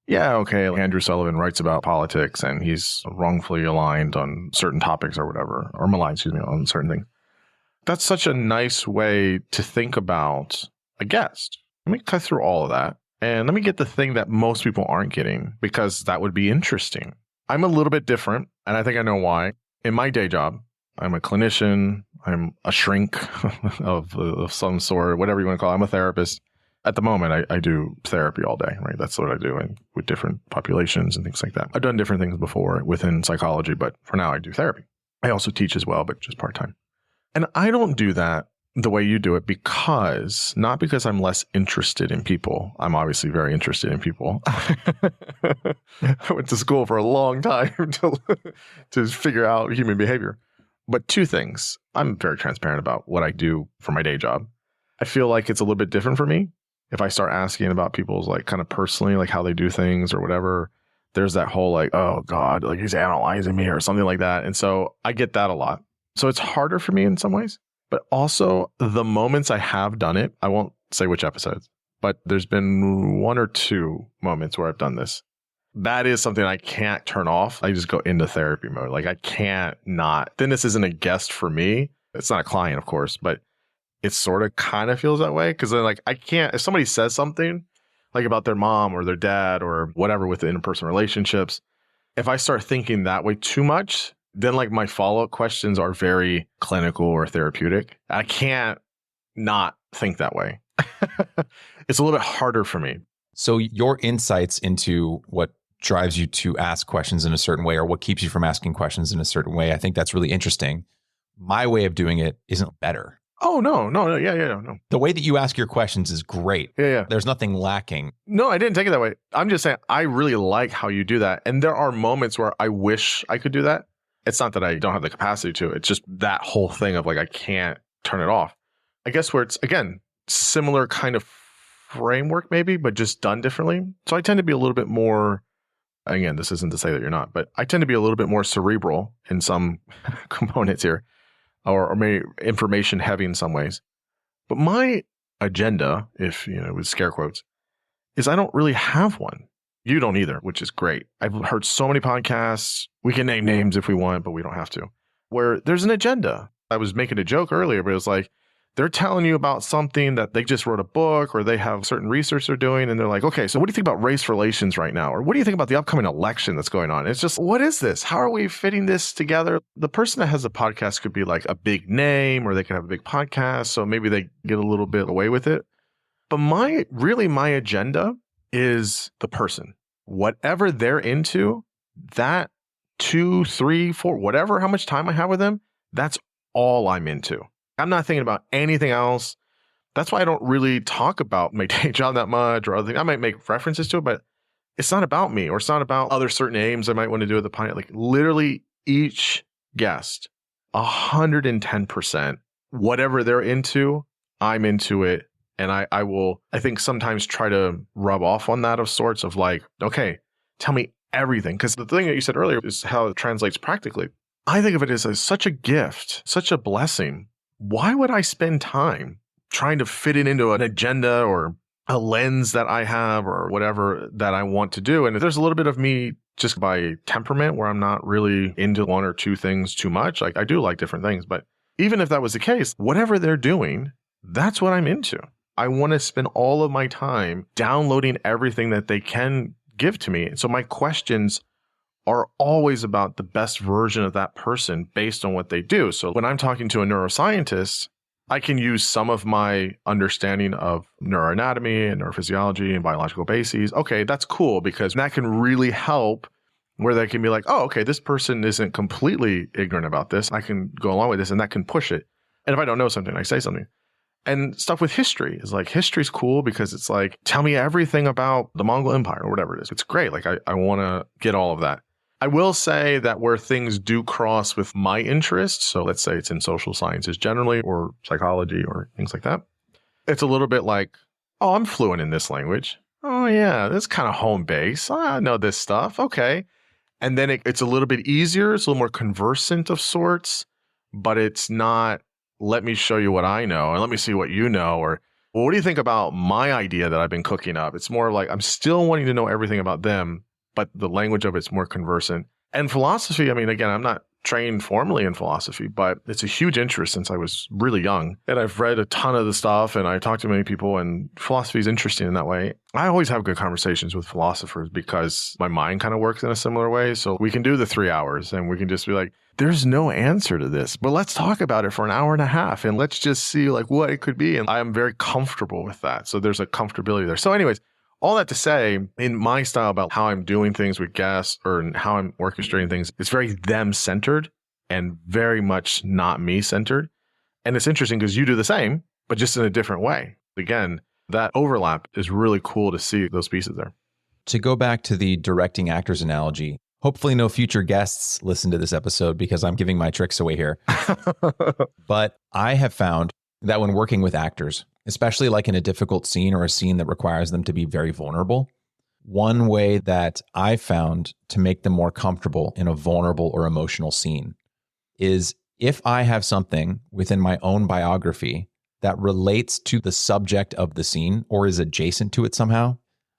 yeah, okay, Andrew Sullivan writes about politics and he's wrongfully aligned on certain topics or whatever, or maligned, on certain things. That's such a nice way to think about a guest. Let me cut through all of that and let me get the thing that most people aren't getting, because that would be interesting. I'm a little bit different, and I think I know why. In my day job, I'm a clinician. I'm a shrink of some sort, whatever you want to call it. I'm a therapist. At the moment, I do therapy all day, right? That's what I do, and with different populations and things like that. I've done different things before within psychology, but for now I do therapy. I also teach as well, but just part-time. And I don't do that the way you do it not because I'm less interested in people. I'm obviously very interested in people. I went to school for a long time to figure out human behavior. But two things. I'm very transparent about what I do for my day job. I feel like it's a little bit different for me. If I start asking about people's like kind of personally, like how they do things or whatever, there's that whole like, oh God, like he's analyzing me or something like that. And so I get that a lot. So it's harder for me in some ways, but also the moments I have done it, I won't say which episodes, but there's been one or two moments where I've done this. That is something I can't turn off. I just go into therapy mode. Like I can't not. Then this isn't a guest for me. It's not a client, of course, but it sort of kind of feels that way. Because then like I can't, if somebody says something like about their mom or their dad or whatever with the interpersonal relationships, if I start thinking that way too much, then like my follow-up questions are very clinical or therapeutic. I can't not think that way. It's a little bit harder for me. So your insights into what drives you to ask questions in a certain way, or what keeps you from asking questions in a certain way, I think that's really interesting. My way of doing it isn't better. Oh, no. No. The way that you ask your questions is great. Yeah. There's nothing lacking. No, I didn't take it that way. I'm just saying I really like how you do that. And there are moments where I wish I could do that. It's not that I don't have the capacity to. It's just that whole thing of like, I can't turn it off. I guess where it's, again, similar kind of framework maybe, but just done differently. So I tend to be a little bit more, again, this isn't to say that you're not, but I tend to be a little bit more cerebral in some components here, or maybe information heavy in some ways. But my agenda, if, with scare quotes, is I don't really have one. You don't either, which is great. I've heard so many podcasts. We can name names if we want, but we don't have to. Where there's an agenda. I was making a joke earlier, but it was like, they're telling you about something that they just wrote a book or they have certain research they're doing. And they're like, okay, so what do you think about race relations right now? Or what do you think about the upcoming election that's going on? It's just, what is this? How are we fitting this together? The person that has a podcast could be like a big name or they could have a big podcast. So maybe they get a little bit away with it. But my agenda is the person. Whatever they're into, that 2, 3, 4, whatever, how much time I have with them, that's all I'm into. I'm not thinking about anything else. That's why I don't really talk about my day job that much or other things. I might make references to it, but it's not about me or it's not about other certain aims I might want to do at the podcast. Like literally each guest, 110%, whatever they're into, I'm into it. And I will, I think sometimes try to rub off on that of sorts of like, okay, tell me everything. Because the thing that you said earlier is how it translates practically. I think of it as such a gift, such a blessing. Why would I spend time trying to fit it into an agenda or a lens that I have or whatever that I want to do? And if there's a little bit of me just by temperament where I'm not really into one or two things too much, like I do like different things, but even if that was the case, whatever they're doing, that's what I'm into. I want to spend all of my time downloading everything that they can give to me. So my questions are always about the best version of that person based on what they do. So when I'm talking to a neuroscientist, I can use some of my understanding of neuroanatomy and neurophysiology and biological bases. Okay, that's cool because that can really help where they can be like, oh, okay, this person isn't completely ignorant about this. I can go along with this and that can push it. And if I don't know something, I say something. And stuff with history is like, history's cool because it's like, tell me everything about the Mongol Empire or whatever it is. It's great. Like I want to get all of that. I will say that where things do cross with my interests, so let's say it's in social sciences generally or psychology or things like that, it's a little bit like, oh, I'm fluent in this language. Oh yeah, that's kind of home base. I know this stuff. Okay. And then it's a little bit easier. It's a little more conversant of sorts, but it's not, let me show you what I know and let me see what you know. Or, well, what do you think about my idea that I've been cooking up? It's more like, I'm still wanting to know everything about them, but the language of it's more conversant. And philosophy, I mean, again, I'm not trained formally in philosophy, but it's a huge interest since I was really young. And I've read a ton of the stuff and I talk to many people and philosophy is interesting in that way. I always have good conversations with philosophers because my mind kind of works in a similar way. So we can do the 3 hours and we can just be like, there's no answer to this, but let's talk about it for an hour and a half and let's just see like what it could be. And I am very comfortable with that. So there's a comfortability there. So anyways, all that to say, in my style about how I'm doing things with guests or how I'm orchestrating things, it's very them-centered and very much not me-centered. And it's interesting because you do the same, but just in a different way. Again, that overlap is really cool to see those pieces there. To go back to the directing actors analogy, hopefully no future guests listen to this episode because I'm giving my tricks away here. But I have found that when working with actors, especially like in a difficult scene or a scene that requires them to be very vulnerable, one way that I found to make them more comfortable in a vulnerable or emotional scene is if I have something within my own biography that relates to the subject of the scene or is adjacent to it somehow.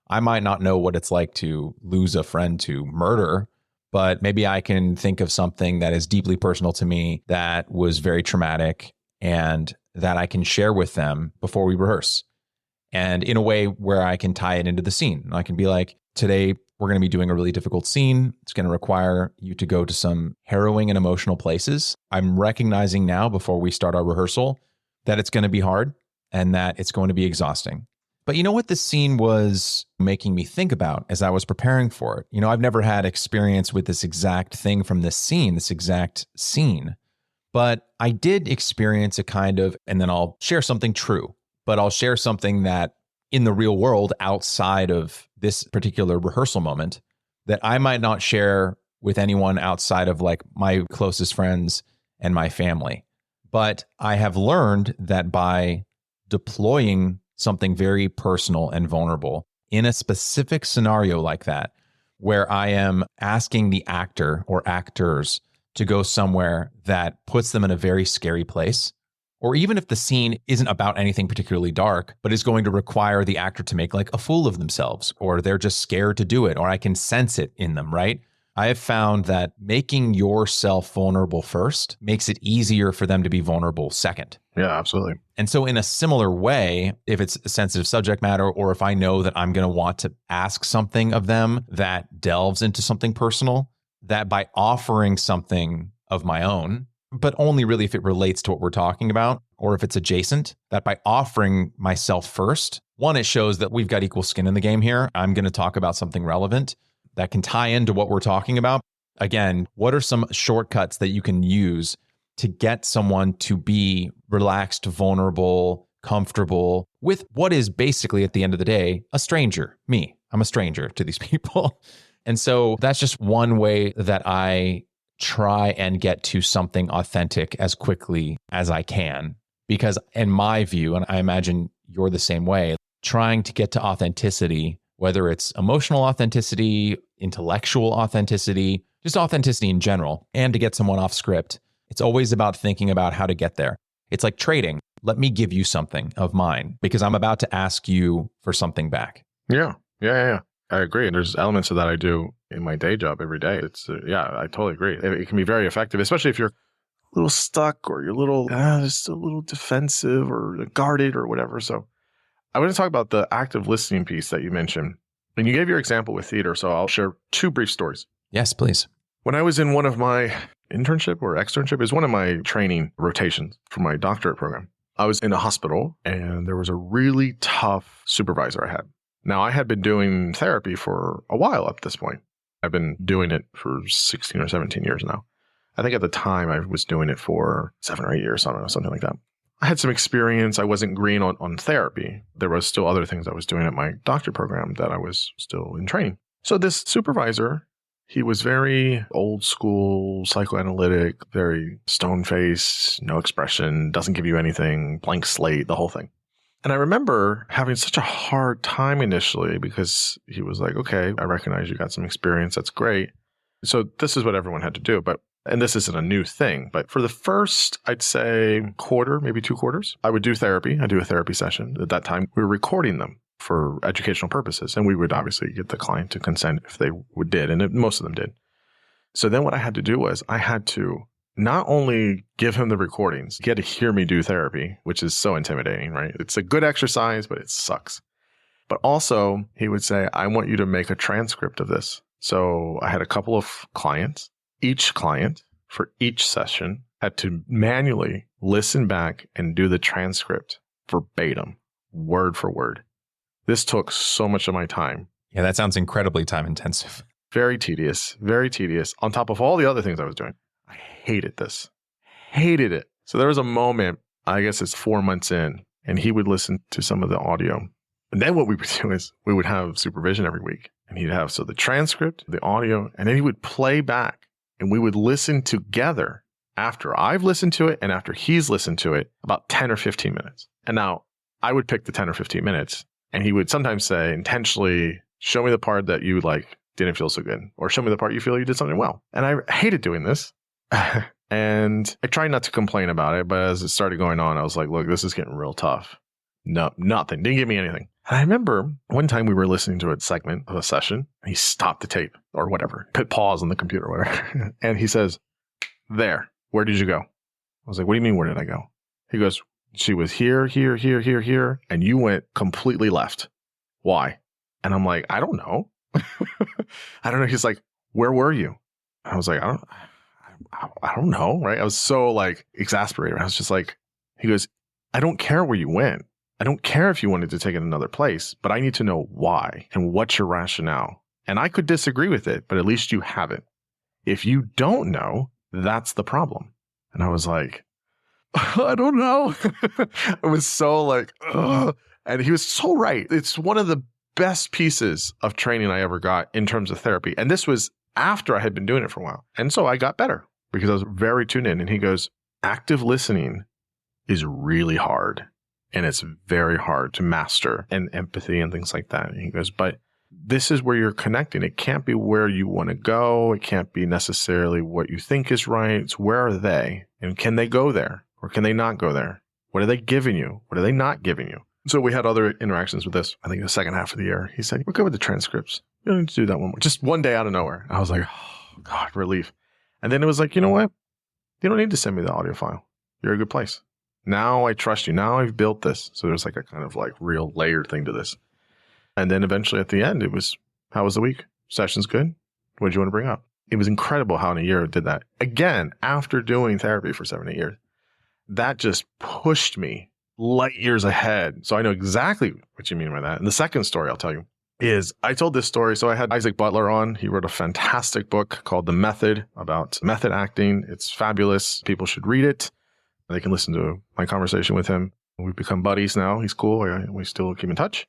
I might not know what it's like to lose a friend to murder, but maybe I can think of something that is deeply personal to me that was very traumatic and that I can share with them before we rehearse. And in a way where I can tie it into the scene. I can be like, today we're going to be doing a really difficult scene. It's going to require you to go to some harrowing and emotional places. I'm recognizing now before we start our rehearsal that it's going to be hard and that it's going to be exhausting. But you know what this scene was making me think about as I was preparing for it? You know, I've never had experience with this exact thing from this scene, this exact scene. But I did experience a kind of, and then I'll share something true, but I'll share something that in the real world outside of this particular rehearsal moment that I might not share with anyone outside of like my closest friends and my family. But I have learned that by deploying something very personal and vulnerable in a specific scenario like that, where I am asking the actor or actors to go somewhere that puts them in a very scary place, or even if the scene isn't about anything particularly dark, but is going to require the actor to make like a fool of themselves, or they're just scared to do it, or I can sense it in them, right? I have found that making yourself vulnerable first makes it easier for them to be vulnerable second. Yeah, absolutely. And so in a similar way, if it's a sensitive subject matter, or if I know that I'm going to want to ask something of them that delves into something personal, that by offering something of my own, but only really if it relates to what we're talking about, or if it's adjacent, that by offering myself first, one, it shows that we've got equal skin in the game here. I'm going to talk about something relevant that can tie into what we're talking about. Again, what are some shortcuts that you can use to get someone to be relaxed, vulnerable, comfortable with what is basically, at the end of the day, a stranger? Me. I'm a stranger to these people. And so that's just one way that I try and get to something authentic as quickly as I can. Because in my view, and I imagine you're the same way, trying to get to authenticity, whether it's emotional authenticity, intellectual authenticity, just authenticity in general, and to get someone off script, it's always about thinking about how to get there. It's like trading. Let me give you something of mine because I'm about to ask you for something back. Yeah. I agree. And there's elements of that I do in my day job every day. It's, I totally agree. It can be very effective, especially if you're a little stuck or you're a little, just a little defensive or guarded or whatever. So I want to talk about the active listening piece that you mentioned. And you gave your example with theater. So I'll share two brief stories. Yes, please. When I was in one of my internship or externship, is one of my training rotations for my doctorate program. I was in a hospital and there was a really tough supervisor I had. Now, I had been doing therapy for a while at this point. I've been doing it for 16 or 17 years now. I think at the time I was doing it for 7 or 8 years, I don't know, something like that. I had some experience. I wasn't green on therapy. There was still other things I was doing at my doctorate program that I was still in training. So this supervisor, he was very old school, psychoanalytic, very stone-faced, no expression, doesn't give you anything, blank slate, the whole thing. And I remember having such a hard time initially because he was like, okay, I recognize you got some experience. That's great. So this is what everyone had to do. And this isn't a new thing, but for the first, I'd say quarter, maybe 2 quarters, I would do therapy. I do a therapy session. At that time, we were recording them for educational purposes. And we would obviously get the client to consent if they did. And most of them did. So then what I had to do was I had to not only give him the recordings, he had to hear me do therapy, which is so intimidating, right? It's a good exercise, but it sucks. But also he would say, I want you to make a transcript of this. So I had a couple of clients. Each client for each session had to manually listen back and do the transcript verbatim, word for word. This took so much of my time. Yeah, that sounds incredibly time intensive. Very tedious on top of all the other things I was doing. I hated this. Hated it. So there was a moment, I guess it's 4 months in, and he would listen to some of the audio. And then what we would do is we would have supervision every week. And he'd have the transcript, the audio, and then he would play back. And we would listen together after I've listened to it and after he's listened to it about 10 or 15 minutes. And now I would pick the 10 or 15 minutes. And he would sometimes say intentionally, show me the part that you didn't feel so good, or show me the part you feel you did something well. And I hated doing this. And I tried not to complain about it. But as it started going on, I was like, look, this is getting real tough. No, nothing. Didn't give me anything. And I remember one time we were listening to a segment of a session. And he stopped the tape or whatever, put pause on the computer or whatever. And he says, there, where did you go? I was like, what do you mean, where did I go? He goes, she was here, and you went completely left. Why? And I'm like, I don't know. I don't know. He's like, where were you? I was like, I don't know. Right. I was so exasperated. I was just like, he goes, I don't care where you went. I don't care if you wanted to take it another place, but I need to know why and what's your rationale. And I could disagree with it, but at least you have it. If you don't know, that's the problem. And I was like, I don't know. I was so ugh. And he was so right. It's one of the best pieces of training I ever got in terms of therapy. And this was after I had been doing it for a while. And so I got better because I was very tuned in. And he goes, active listening is really hard. And it's very hard to master, and empathy and things like that. And he goes, but this is where you're connecting. It can't be where you want to go. It can't be necessarily what you think is right. It's where are they? And can they go there? Or can they not go there? What are they giving you? What are they not giving you? So we had other interactions with this. I think the second half of the year, he said, we're good with the transcripts. You don't need to do that one more. Just one day out of nowhere. I was like, oh, God, relief. And then it was like, you know what? You don't need to send me the audio file. You're a good place. Now I trust you. Now I've built this. So there's like a kind of like real layered thing to this. And then eventually at the end, it was, how was the week? Session's good? What did you want to bring up? It was incredible how in a year it did that. Again, after doing therapy for 7, 8 years, that just pushed me light years ahead. So I know exactly what you mean by that. And the second story I'll tell you is I told this story. So I had Isaac Butler on. He wrote a fantastic book called The Method about method acting. It's fabulous. People should read it. They can listen to my conversation with him. We've become buddies now. He's cool. We still keep in touch.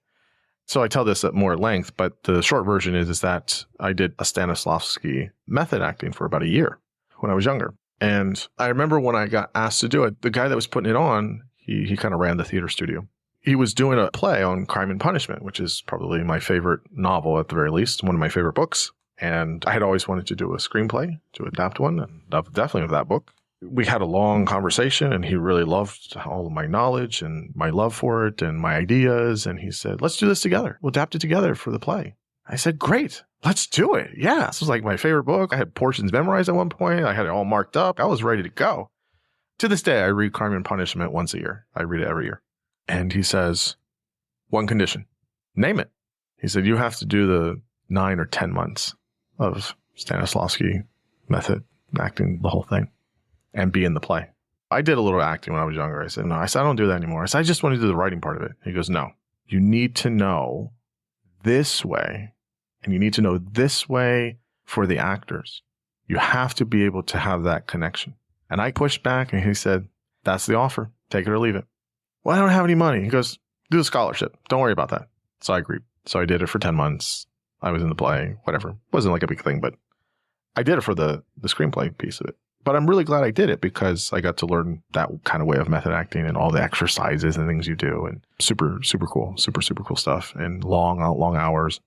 So I tell this at more length, but the short version is that I did a Stanislavski method acting for about a year when I was younger. And I remember when I got asked to do it, the guy that was putting it on, he kind of ran the theater studio. He was doing a play on Crime and Punishment, which is probably my favorite novel at the very least, one of my favorite books. And I had always wanted to do a screenplay, to adapt one, and definitely with that book. We had a long conversation, and he really loved all of my knowledge and my love for it and my ideas. And he said, let's do this together. We'll adapt it together for the play. I said, great, let's do it. Yeah, this was like my favorite book. I had portions memorized at one point. I had it all marked up. I was ready to go. To this day, I read Crime and Punishment once a year. I read it every year. And he says, one condition, name it. He said, you have to do the 9 or 10 months of Stanislavski method, acting the whole thing, and be in the play. I did a little acting when I was younger. I said, no, I don't do that anymore. I said, I just want to do the writing part of it. He goes, no, you need to know this way, and you need to know this way for the actors. You have to be able to have that connection. And I pushed back, and he said, that's the offer. Take it or leave it. Well, I don't have any money. He goes, do the scholarship. Don't worry about that. So I agreed. So I did it for 10 months. I was in the play, whatever. It wasn't like a big thing, but I did it for the screenplay piece of it. But I'm really glad I did it because I got to learn that kind of way of method acting and all the exercises and things you do, and super, super cool stuff, and long hours.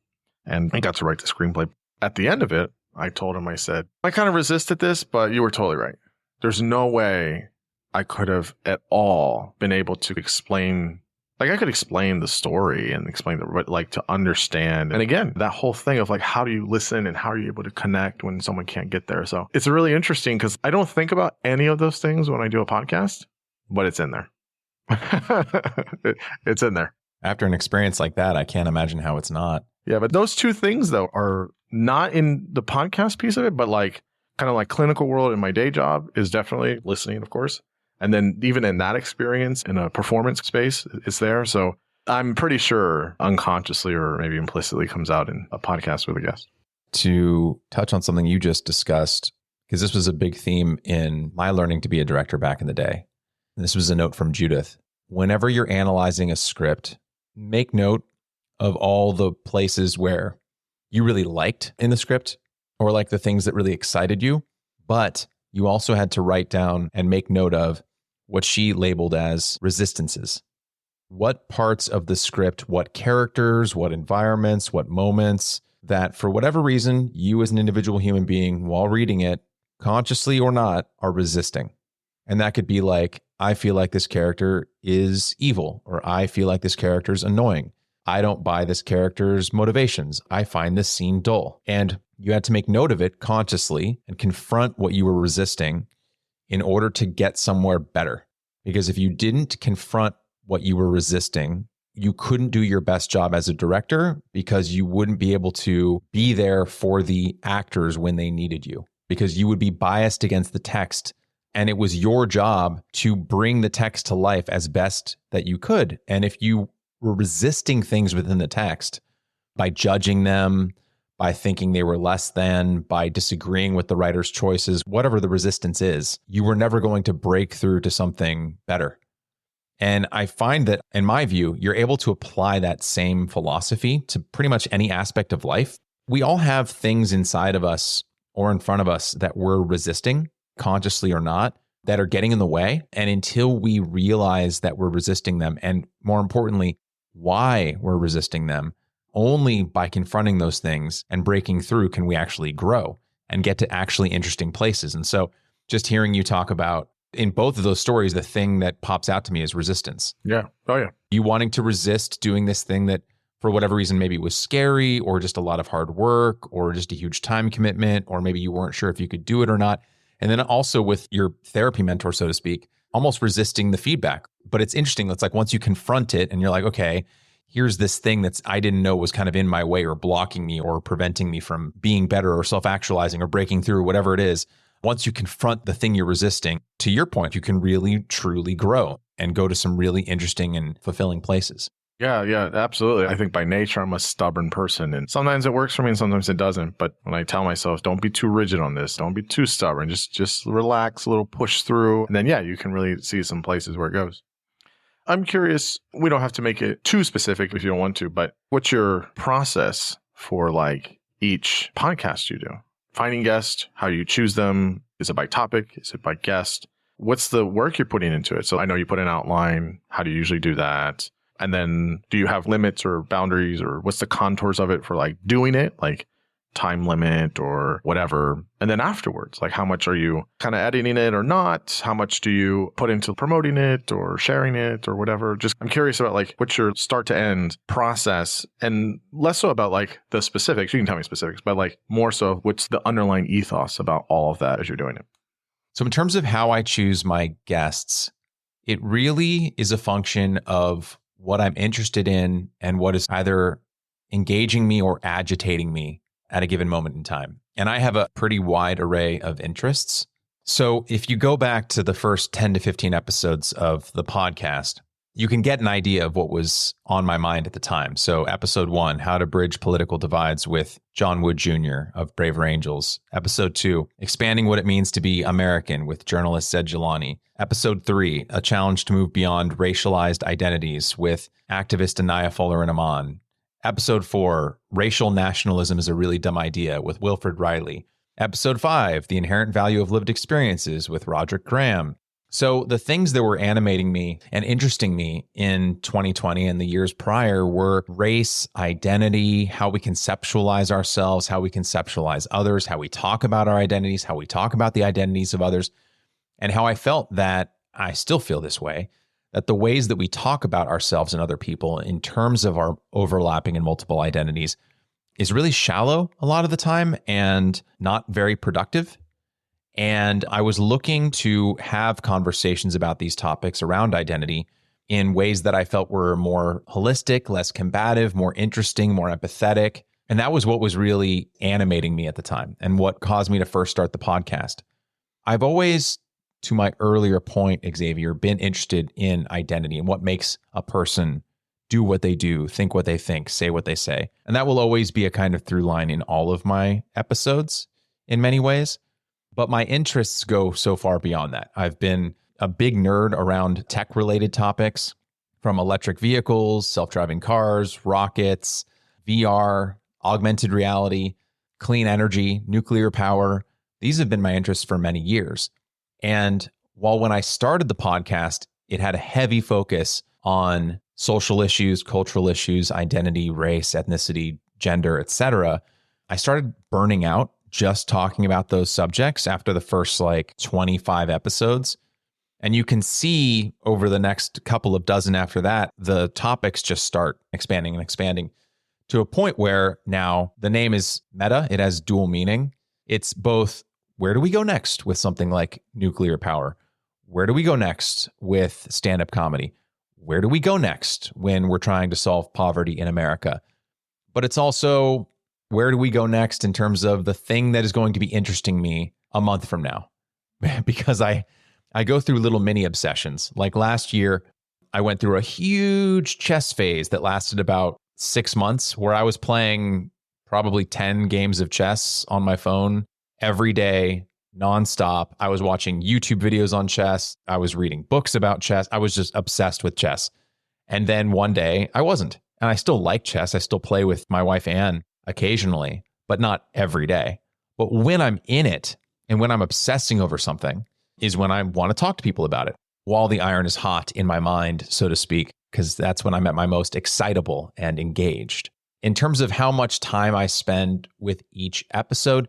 And I got to write the screenplay. At the end of it, I told him, I said, I kind of resisted this, but you were totally right. There's no way I could have at all been able to explain, like I could explain the story and explain the, like to understand. And again, that whole thing of like, how do you listen and how are you able to connect when someone can't get there? So it's really interesting because I don't think about any of those things when I do a podcast, but it's in there. It's in there. After an experience like that, I can't imagine how it's not. Yeah, but those two things though are not in the podcast piece of it, but like kind of like clinical world in my day job is definitely listening, of course. And then even in that experience in a performance space, it's there. So I'm pretty sure unconsciously or maybe implicitly comes out in a podcast with a guest. To touch on something you just discussed, because this was a big theme in my learning to be a director back in the day. And this was a note from Judith. Whenever you're analyzing a script, make note of all the places where you really liked in the script or like the things that really excited you, but you also had to write down and make note of what she labeled as resistances. What parts of the script, what characters, what environments, what moments that for whatever reason, you as an individual human being while reading it, consciously or not, are resisting. And that could be like, I feel like this character is evil, or I feel like this character is annoying. I don't buy this character's motivations. I find this scene dull. And you had to make note of it consciously and confront what you were resisting in order to get somewhere better. Because if you didn't confront what you were resisting, you couldn't do your best job as a director because you wouldn't be able to be there for the actors when they needed you, because you would be biased against the text. And it was your job to bring the text to life as best that you could. And if you were resisting things within the text by judging them, by thinking they were less than, by disagreeing with the writer's choices, whatever the resistance is, you were never going to break through to something better. And I find that, in my view, you're able to apply that same philosophy to pretty much any aspect of life. We all have things inside of us or in front of us that we're resisting, consciously or not, that are getting in the way. And until we realize that we're resisting them, and more importantly, why we're resisting them, only by confronting those things and breaking through can we actually grow and get to actually interesting places. And so just hearing you talk about, in both of those stories, the thing that pops out to me is resistance. Yeah. Oh, yeah. You wanting to resist doing this thing that for whatever reason, maybe it was scary or just a lot of hard work or just a huge time commitment, or maybe you weren't sure if you could do it or not. And then also with your therapy mentor, so to speak, almost resisting the feedback. But it's interesting. It's like once you confront it and you're like, okay, here's this thing I didn't know was kind of in my way or blocking me or preventing me from being better or self-actualizing or breaking through, whatever it is. Once you confront the thing you're resisting, to your point, you can really, truly grow and go to some really interesting and fulfilling places. Yeah, absolutely. I think by nature, I'm a stubborn person, and sometimes it works for me and sometimes it doesn't. But when I tell myself, don't be too rigid on this, don't be too stubborn, just relax a little, push through. And then, you can really see some places where it goes. I'm curious, we don't have to make it too specific if you don't want to, but what's your process for like each podcast you do? Finding guests, how do you choose them? Is it by topic? Is it by guest? What's the work you're putting into it? So I know you put an outline. How do you usually do that? And then do you have limits or boundaries, or what's the contours of it for like doing it, like time limit or whatever? And then afterwards, like how much are you kind of editing it or not? How much do you put into promoting it or sharing it or whatever? Just I'm curious about like what's your start to end process, and less so about like the specifics. You can tell me specifics, but like more so what's the underlying ethos about all of that as you're doing it? So in terms of how I choose my guests, it really is a function of what I'm interested in and what is either engaging me or agitating me at a given moment in time. And I have a pretty wide array of interests. So if you go back to the first 10 to 15 episodes of the podcast, you can get an idea of what was on my mind at the time. So episode 1, how to bridge political divides with John Wood Jr. of Braver Angels. Episode 2, expanding what it means to be American with journalist Zed Jelani. Episode 3, a challenge to move beyond racialized identities with activist Anaya Fuller-Aman. Episode 4, racial nationalism is a really dumb idea with Wilfred Riley. Episode 5, the inherent value of lived experiences with Roderick Graham. So the things that were animating me and interesting me in 2020 and the years prior were race, identity, how we conceptualize ourselves, how we conceptualize others, how we talk about our identities, how we talk about the identities of others, and how I felt that I still feel this way, that the ways that we talk about ourselves and other people in terms of our overlapping and multiple identities is really shallow a lot of the time and not very productive. And I was looking to have conversations about these topics around identity in ways that I felt were more holistic, less combative, more interesting, more empathetic. And that was what was really animating me at the time and what caused me to first start the podcast. I've always, to my earlier point, Xavier, been interested in identity and what makes a person do what they do, think what they think, say what they say. And that will always be a kind of through line in all of my episodes in many ways. But my interests go so far beyond that. I've been a big nerd around tech-related topics, from electric vehicles, self-driving cars, rockets, VR, augmented reality, clean energy, nuclear power. These have been my interests for many years. And while when I started the podcast, it had a heavy focus on social issues, cultural issues, identity, race, ethnicity, gender, etc., I started burning out just talking about those subjects after the first 25 episodes. And you can see over the next couple of dozen after that, the topics just start expanding and expanding to a point where now the name is meta. It has dual meaning. It's both, where do we go next with something like nuclear power? Where do we go next with stand-up comedy? Where do we go next when we're trying to solve poverty in America? But it's also, where do we go next in terms of the thing that is going to be interesting me a month from now? Because I go through little mini obsessions. Like last year, I went through a huge chess phase that lasted about 6 months, where I was playing probably 10 games of chess on my phone every day, nonstop. I was watching YouTube videos on chess. I was reading books about chess. I was just obsessed with chess. And then one day I wasn't. And I still like chess. I still play with my wife, Anne, occasionally, but not every day. But when I'm in it and when I'm obsessing over something is when I want to talk to people about it while the iron is hot in my mind, so to speak, because that's when I'm at my most excitable and engaged. In terms of how much time I spend with each episode,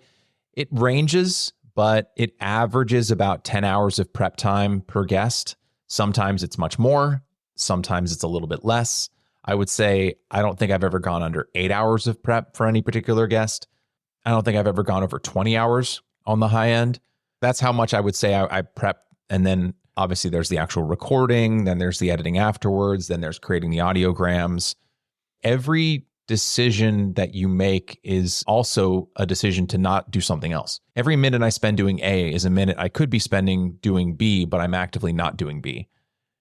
it ranges, but it averages about 10 hours of prep time per guest. Sometimes it's much more. Sometimes it's a little bit less. I would say I don't think I've ever gone under 8 hours of prep for any particular guest. I don't think I've ever gone over 20 hours on the high end. That's how much I would say I prep. And then obviously there's the actual recording, then there's the editing afterwards, then there's creating the audiograms. Every decision that you make is also a decision to not do something else. Every minute I spend doing A is a minute I could be spending doing B, but I'm actively not doing B.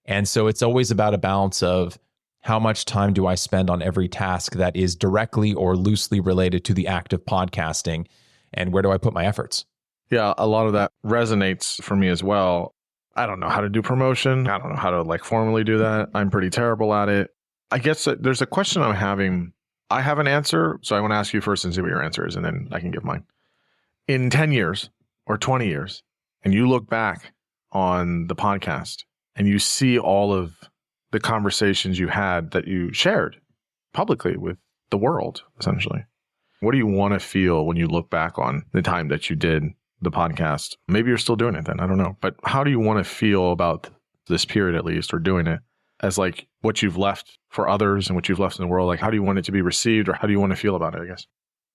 And so it's always about a balance of how much time do I spend on every task that is directly or loosely related to the act of podcasting, and where do I put my efforts? Yeah, a lot of that resonates for me as well. I don't know how to do promotion. I don't know how to formally do that. I'm pretty terrible at it. I guess that there's a question I'm having. I have an answer, so I want to ask you first and see what your answer is, and then I can give mine. In 10 years or 20 years, and you look back on the podcast and you see all of the conversations you had that you shared publicly with the world, essentially. What do you want to feel when you look back on the time that you did the podcast? Maybe you're still doing it then, I don't know. But how do you want to feel about this period, at least, or doing it as what you've left for others and what you've left in the world? How do you want it to be received, or how do you want to feel about it, I guess?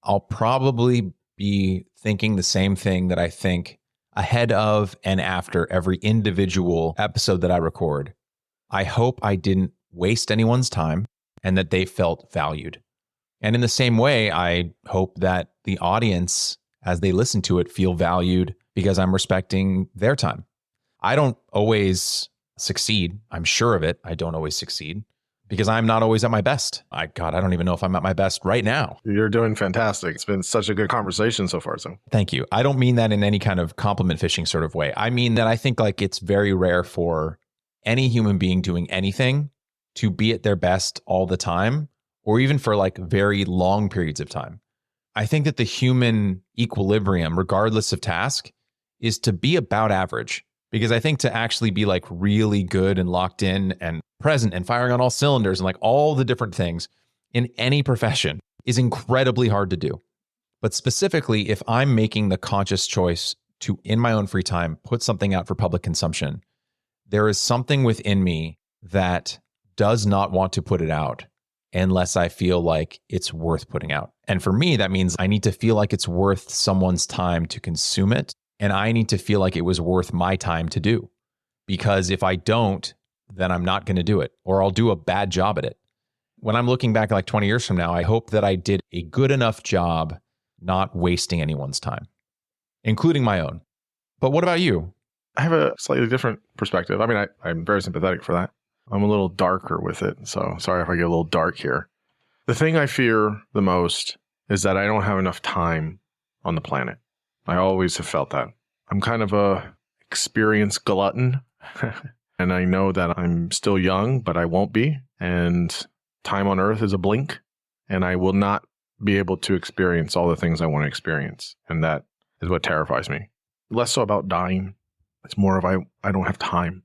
I'll probably be thinking the same thing that I think ahead of and after every individual episode that I record. I hope I didn't waste anyone's time and that they felt valued. And in the same way, I hope that the audience, as they listen to it, feel valued because I'm respecting their time. I don't always succeed. I'm sure of it. I don't always succeed because I'm not always at my best. I don't even know if I'm at my best right now. You're doing fantastic. It's been such a good conversation so far. So thank you. I don't mean that in any kind of compliment fishing sort of way. I mean that I think it's very rare for any human being doing anything to be at their best all the time, or even for very long periods of time. I think that the human equilibrium, regardless of task, is to be about average. Because I think to actually be really good and locked in and present and firing on all cylinders and all the different things in any profession is incredibly hard to do. But specifically, if I'm making the conscious choice to, in my own free time, put something out for public consumption, there is something within me that does not want to put it out unless I feel like it's worth putting out. And for me, that means I need to feel like it's worth someone's time to consume it. And I need to feel like it was worth my time to do. Because if I don't, then I'm not going to do it, or I'll do a bad job at it. When I'm looking back 20 years from now, I hope that I did a good enough job not wasting anyone's time, including my own. But what about you? I have a slightly different perspective. I mean, I'm very sympathetic for that. I'm a little darker with it. So sorry if I get a little dark here. The thing I fear the most is that I don't have enough time on the planet. I always have felt that. I'm kind of a experienced glutton. And I know that I'm still young, but I won't be. And time on Earth is a blink. And I will not be able to experience all the things I want to experience. And that is what terrifies me. Less so about dying. It's more of I don't have time.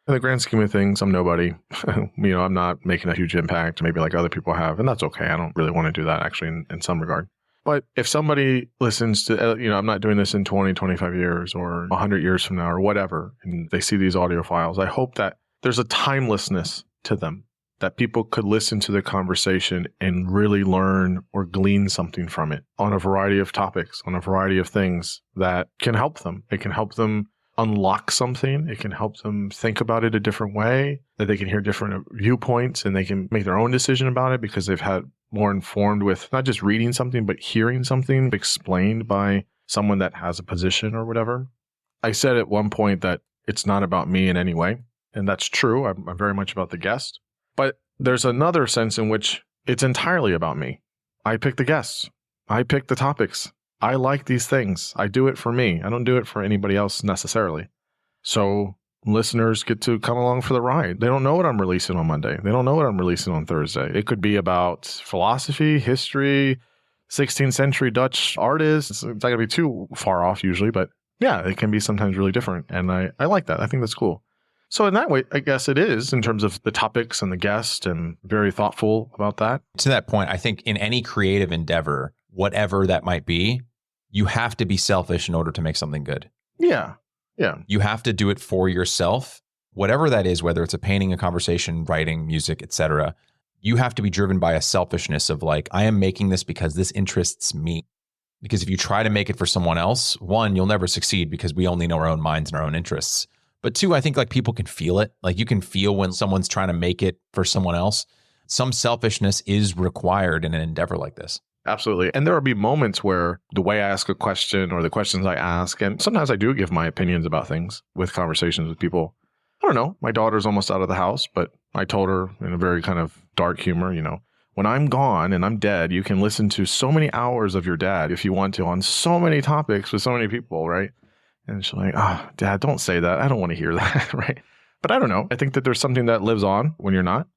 In the grand scheme of things, I'm nobody. I'm not making a huge impact, maybe like other people have. And that's okay. I don't really want to do that, actually, in some regard. But if somebody listens to, I'm not doing this in 20, 25 years or 100 years from now or whatever, and they see these audio files, I hope that there's a timelessness to them, that people could listen to the conversation and really learn or glean something from it on a variety of topics, on a variety of things that can help them. It can help them unlock something. It can help them think about it a different way, that they can hear different viewpoints and they can make their own decision about it because they've had more informed with not just reading something, but hearing something explained by someone that has a position or whatever. I said at one point that it's not about me in any way. And that's true. I'm very much about the guest. But there's another sense in which it's entirely about me. I pick the guests. I pick the topics. I like these things. I do it for me. I don't do it for anybody else necessarily. So listeners get to come along for the ride. They don't know what I'm releasing on Monday. They don't know what I'm releasing on Thursday. It could be about philosophy, history, 16th century Dutch artists. It's not going to be too far off usually, but yeah, it can be sometimes really different. And I like that. I think that's cool. So in that way, I guess it is in terms of the topics and the guest, and very thoughtful about that. To that point, I think in any creative endeavor, whatever that might be, you have to be selfish in order to make something good. Yeah. Yeah. You have to do it for yourself, whatever that is, whether it's a painting, a conversation, writing, music, etc. you have to be driven by a selfishness of like, I am making this because this interests me. Because if you try to make it for someone else, one, you'll never succeed because we only know our own minds and our own interests. But two, I think like people can feel it. Like you can feel when someone's trying to make it for someone else. Some selfishness is required in an endeavor like this. Absolutely. And there will be moments where the way I ask a question or the questions I ask, and sometimes I do give my opinions about things with conversations with people. I don't know. My daughter's almost out of the house, but I told her in a very kind of dark humor, when I'm gone and I'm dead, you can listen to so many hours of your dad if you want to on so many topics with so many people, right? And she's like, oh, Dad, don't say that. I don't want to hear that, right? But I don't know. I think that there's something that lives on when you're not.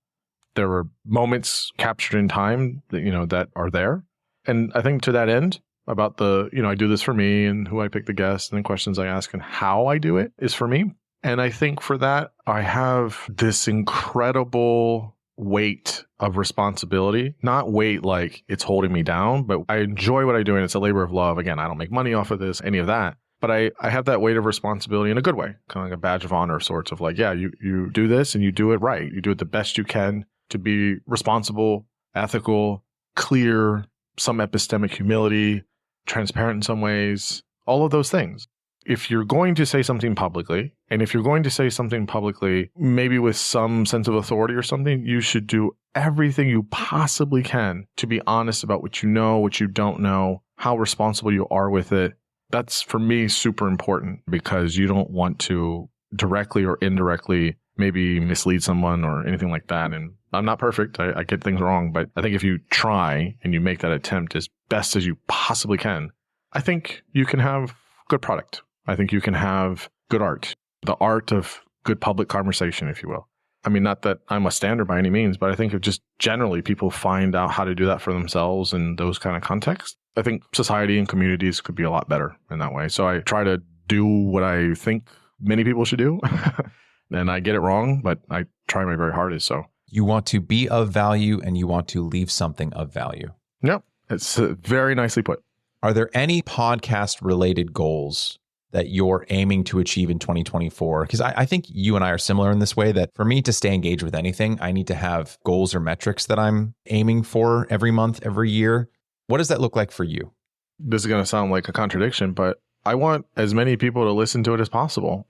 There were moments captured in time that, that are there. And I think to that end, about the, I do this for me and who I pick the guests and the questions I ask and how I do it is for me. And I think for that, I have this incredible weight of responsibility, not weight like it's holding me down, but I enjoy what I do and it's a labor of love. Again, I don't make money off of this, any of that. But I have that weight of responsibility in a good way, kind of like a badge of honor sorts of like, yeah, you do this and you do it right. You do it the best you can to be responsible, ethical, clear, some epistemic humility, transparent in some ways, all of those things. If you're going to say something publicly, and if you're going to say something publicly, maybe with some sense of authority or something, you should do everything you possibly can to be honest about what you know, what you don't know, how responsible you are with it. That's, for me, super important because you don't want to directly or indirectly maybe mislead someone or anything like that. And I'm not perfect. I get things wrong. But I think if you try and you make that attempt as best as you possibly can, I think you can have good product. I think you can have good art, the art of good public conversation, if you will. I mean, not that I'm a standard by any means, but I think if just generally people find out how to do that for themselves in those kind of contexts, I think society and communities could be a lot better in that way. So I try to do what I think many people should do. And I get it wrong, but I try my very hardest. So you want to be of value and you want to leave something of value. Yep. It's very nicely put. Are there any podcast related goals that you're aiming to achieve in 2024? Because I think you and I are similar in this way that for me to stay engaged with anything, I need to have goals or metrics that I'm aiming for every month, every year. What does that look like for you? This is going to sound like a contradiction, but I want as many people to listen to it as possible.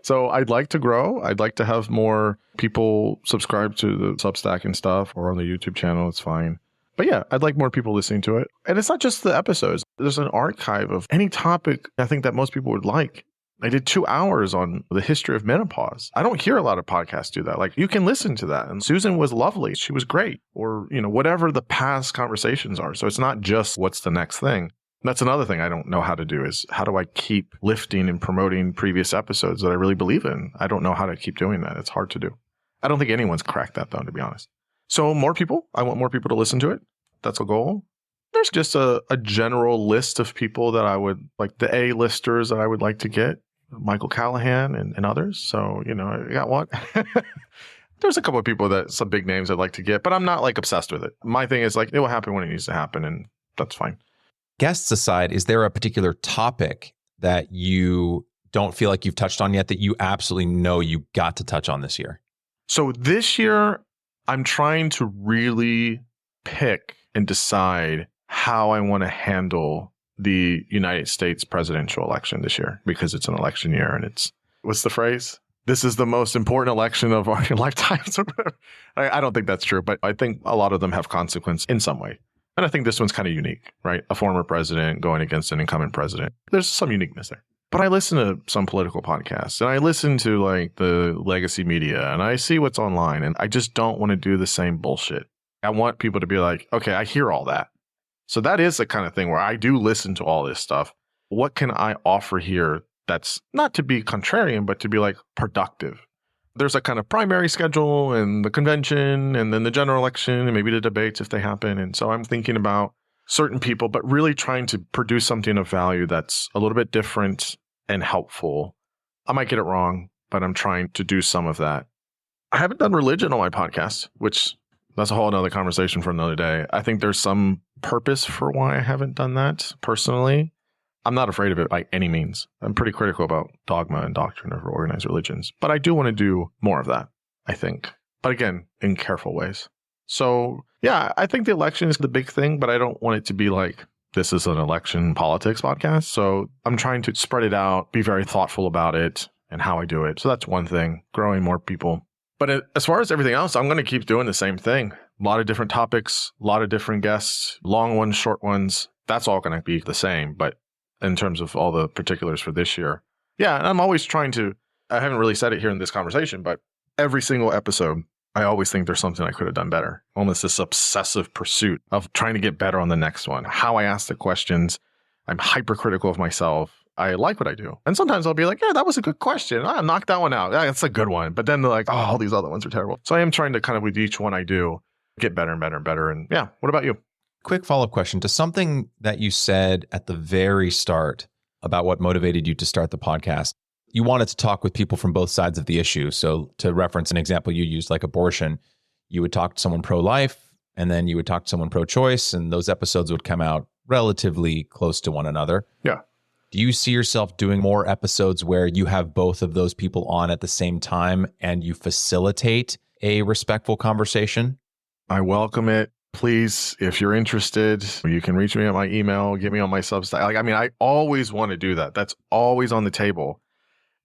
So I'd like to grow. I'd like to have more people subscribe to the Substack and stuff or on the YouTube channel. It's fine. But yeah, I'd like more people listening to it. And it's not just the episodes. There's an archive of any topic I think that most people would like. I did 2 hours on the history of menopause. I don't hear a lot of podcasts do that. Like, you can listen to that. And Susan was lovely. She was great. Or, whatever the past conversations are. So it's not just what's the next thing. That's another thing I don't know how to do is how do I keep lifting and promoting previous episodes that I really believe in? I don't know how to keep doing that. It's hard to do. I don't think anyone's cracked that, though, to be honest. So more people. I want more people to listen to it. That's a goal. There's just a general list of people that I would like, the A-listers that I would like to get, Michael Callahan and others. So, I got one. There's a couple of people some big names I'd like to get, but I'm not like obsessed with it. My thing is like, it will happen when it needs to happen, and that's fine. Guests aside, is there a particular topic that you don't feel like you've touched on yet that you absolutely know you got to touch on this year? So this year, I'm trying to really pick and decide how I want to handle the United States presidential election this year, because it's an election year and what's the phrase? This is the most important election of our lifetimes. I don't think that's true, but I think a lot of them have consequence in some way. And I think this one's kind of unique, right? A former president going against an incumbent president. There's some uniqueness there. But I listen to some political podcasts and I listen to like the legacy media and I see what's online, and I just don't want to do the same bullshit. I want people to be like, okay, I hear all that. So that is the kind of thing where I do listen to all this stuff. What can I offer here that's not to be contrarian, but to be like productive? There's a kind of primary schedule and the convention and then the general election and maybe the debates if they happen. And so I'm thinking about certain people, but really trying to produce something of value that's a little bit different and helpful. I might get it wrong, but I'm trying to do some of that. I haven't done religion on my podcast, which that's a whole other conversation for another day. I think there's some purpose for why I haven't done that personally. I'm not afraid of it by any means. I'm pretty critical about dogma and doctrine of organized religions, but I do want to do more of that, I think. but again, in careful ways. So yeah, I think the election is the big thing, but I don't want it to be like, this is an election politics podcast. So I'm trying to spread it out, be very thoughtful about it and how I do it. So that's one thing, growing more people. But as far as everything else, I'm going to keep doing the same thing. A lot of different topics, a lot of different guests, long ones, short ones. That's all going to be the same. But in terms of all the particulars for this year, yeah, and I'm always trying to, I haven't really said it here in this conversation, but every single episode, I always think there's something I could have done better. Almost this obsessive pursuit of trying to get better on the next one. How I ask the questions. I'm hypercritical of myself. I like what I do. And sometimes I'll be like, yeah, that was a good question. I knocked that one out. Yeah, that's a good one. But then they're like, oh, all these other ones are terrible. So I am trying to kind of, with each one I do, get better and better and better. And yeah, what about you? Quick follow-up question to something that you said at the very start about what motivated you to start the podcast. You wanted to talk with people from both sides of the issue. So to reference an example you used, like abortion, you would talk to someone pro-life and then you would talk to someone pro-choice, and those episodes would come out relatively close to one another. Yeah. Do you see yourself doing more episodes where you have both of those people on at the same time and you facilitate a respectful conversation? I welcome it. Please, if you're interested, you can reach me at my email, get me on my Substack. I always want to do that. That's always on the table.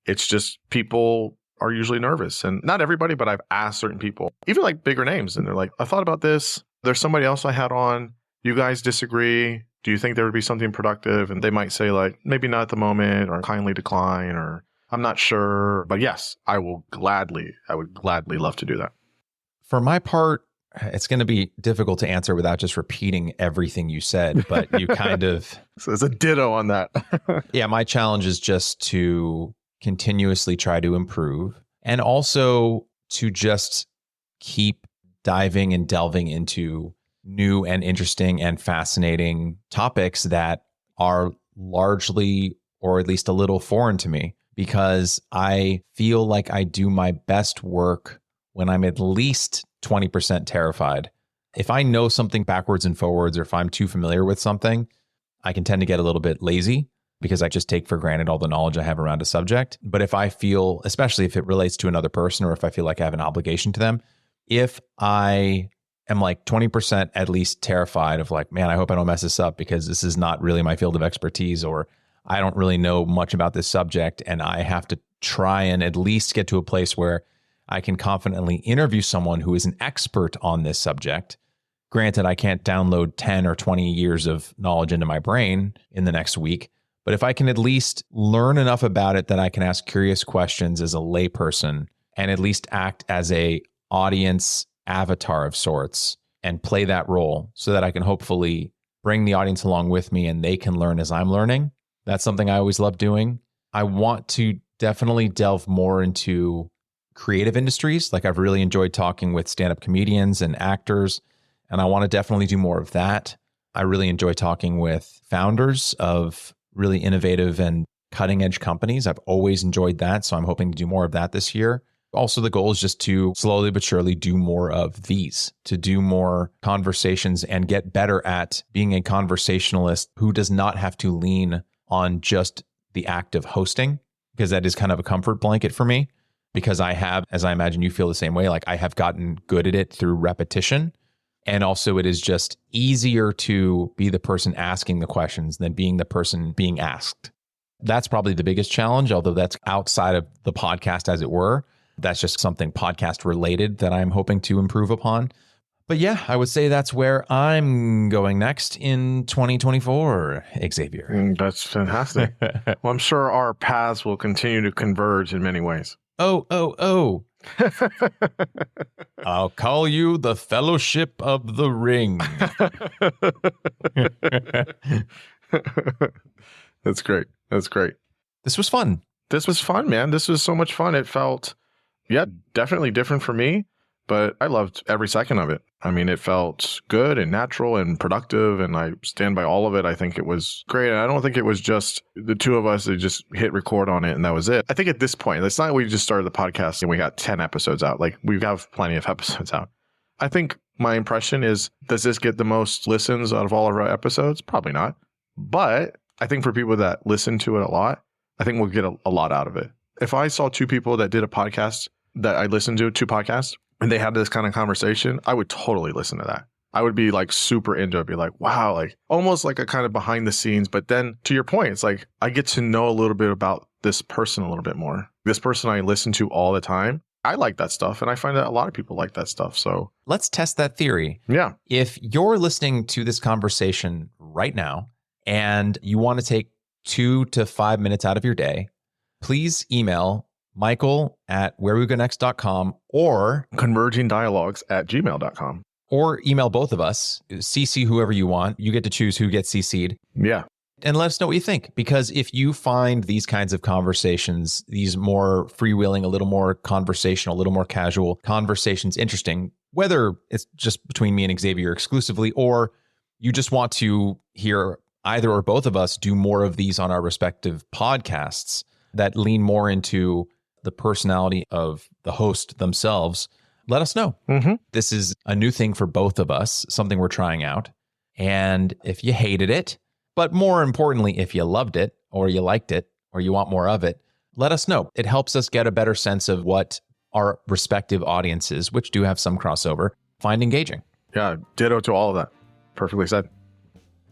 It's just people are usually nervous, and not everybody, but I've asked certain people, even like bigger names, and they're like, I thought about this. There's somebody else I had on. You guys disagree? Do you think there would be something productive? And they might say like, maybe not at the moment, or kindly decline, or I'm not sure. But yes, I would gladly love to do that. For my part, it's going to be difficult to answer without just repeating everything you said, but you kind of... So there's a ditto on that. Yeah, my challenge is just to continuously try to improve, and also to just keep diving and delving into new and interesting and fascinating topics that are largely, or at least a little, foreign to me, because I feel like I do my best work when I'm at least 20% terrified. If I know something backwards and forwards, or if I'm too familiar with something, I can tend to get a little bit lazy because I just take for granted all the knowledge I have around a subject. But if I feel, especially if it relates to another person, or if I feel like I have an obligation to them, if I am like 20% at least terrified of like, man, I hope I don't mess this up because this is not really my field of expertise, or I don't really know much about this subject, and I have to try and at least get to a place where I can confidently interview someone who is an expert on this subject. Granted, I can't download 10 or 20 years of knowledge into my brain in the next week, but if I can at least learn enough about it that I can ask curious questions as a layperson, and at least act as a audience avatar of sorts and play that role so that I can hopefully bring the audience along with me and they can learn as I'm learning. That's something I always love doing. I want to definitely delve more into creative industries. Like, I've really enjoyed talking with stand-up comedians and actors, and I want to definitely do more of that. I really enjoy talking with founders of really innovative and cutting-edge companies. I've always enjoyed that, so I'm hoping to do more of that this year. Also, the goal is just to slowly but surely do more of these, to do more conversations and get better at being a conversationalist who does not have to lean on just the act of hosting, because that is kind of a comfort blanket for me, because I have, as I imagine you feel the same way, like I have gotten good at it through repetition. And also it is just easier to be the person asking the questions than being the person being asked. That's probably the biggest challenge, although that's outside of the podcast, as it were. That's just something podcast related that I'm hoping to improve upon. But yeah, I would say that's where I'm going next in 2024, Xavier. That's fantastic. Well, I'm sure our paths will continue to converge in many ways. Oh. I'll call you the Fellowship of the Ring. That's great. This was fun. This was fun, man. This was so much fun. It felt, yeah, definitely different for me, but I loved every second of it. I mean, it felt good and natural and productive, and I stand by all of it. I think it was great. And I don't think it was just the two of us that just hit record on it and that was it. I think at this point, it's not like we just started the podcast and we got 10 episodes out. Like, we have plenty of episodes out. I think my impression is, does this get the most listens out of all of our episodes? Probably not. But I think for people that listen to it a lot, I think we'll get a lot out of it. If I saw two people that did a podcast that I listened to, two podcasts, and they had this kind of conversation, I would totally listen to that. I would be like super into it, be like, wow, like almost like a kind of behind the scenes. But then to your point, it's like I get to know a little bit about this person a little bit more. This person I listen to all the time. I like that stuff. And I find that a lot of people like that stuff. So let's test that theory. Yeah. If you're listening to this conversation right now and you want to take 2 to 5 minutes out of your day, please email michael@wherewewgonext.com or convergingdialogues@gmail.com. Or email both of us, CC whoever you want. You get to choose who gets CC'd. Yeah. And let us know what you think. Because if you find these kinds of conversations, these more freewheeling, a little more conversational, a little more casual conversations interesting, whether it's just between me and Xavier exclusively, or you just want to hear either or both of us do more of these on our respective podcasts that lean more into the personality of the host themselves, let us know. Mm-hmm. This is a new thing for both of us, something we're trying out. And if you hated it, but more importantly, if you loved it or you liked it or you want more of it, let us know. It helps us get a better sense of what our respective audiences, which do have some crossover, find engaging. Yeah, ditto to all of that. Perfectly said.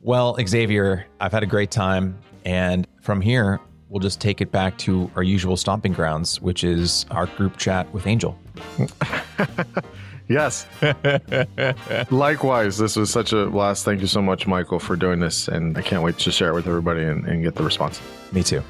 Well, Xavier, I've had a great time. And from here, we'll just take it back to our usual stomping grounds, which is our group chat with Angel. Yes. Likewise, this was such a blast. Thank you so much, Michael, for doing this. And I can't wait to share it with everybody and get the response. Me too.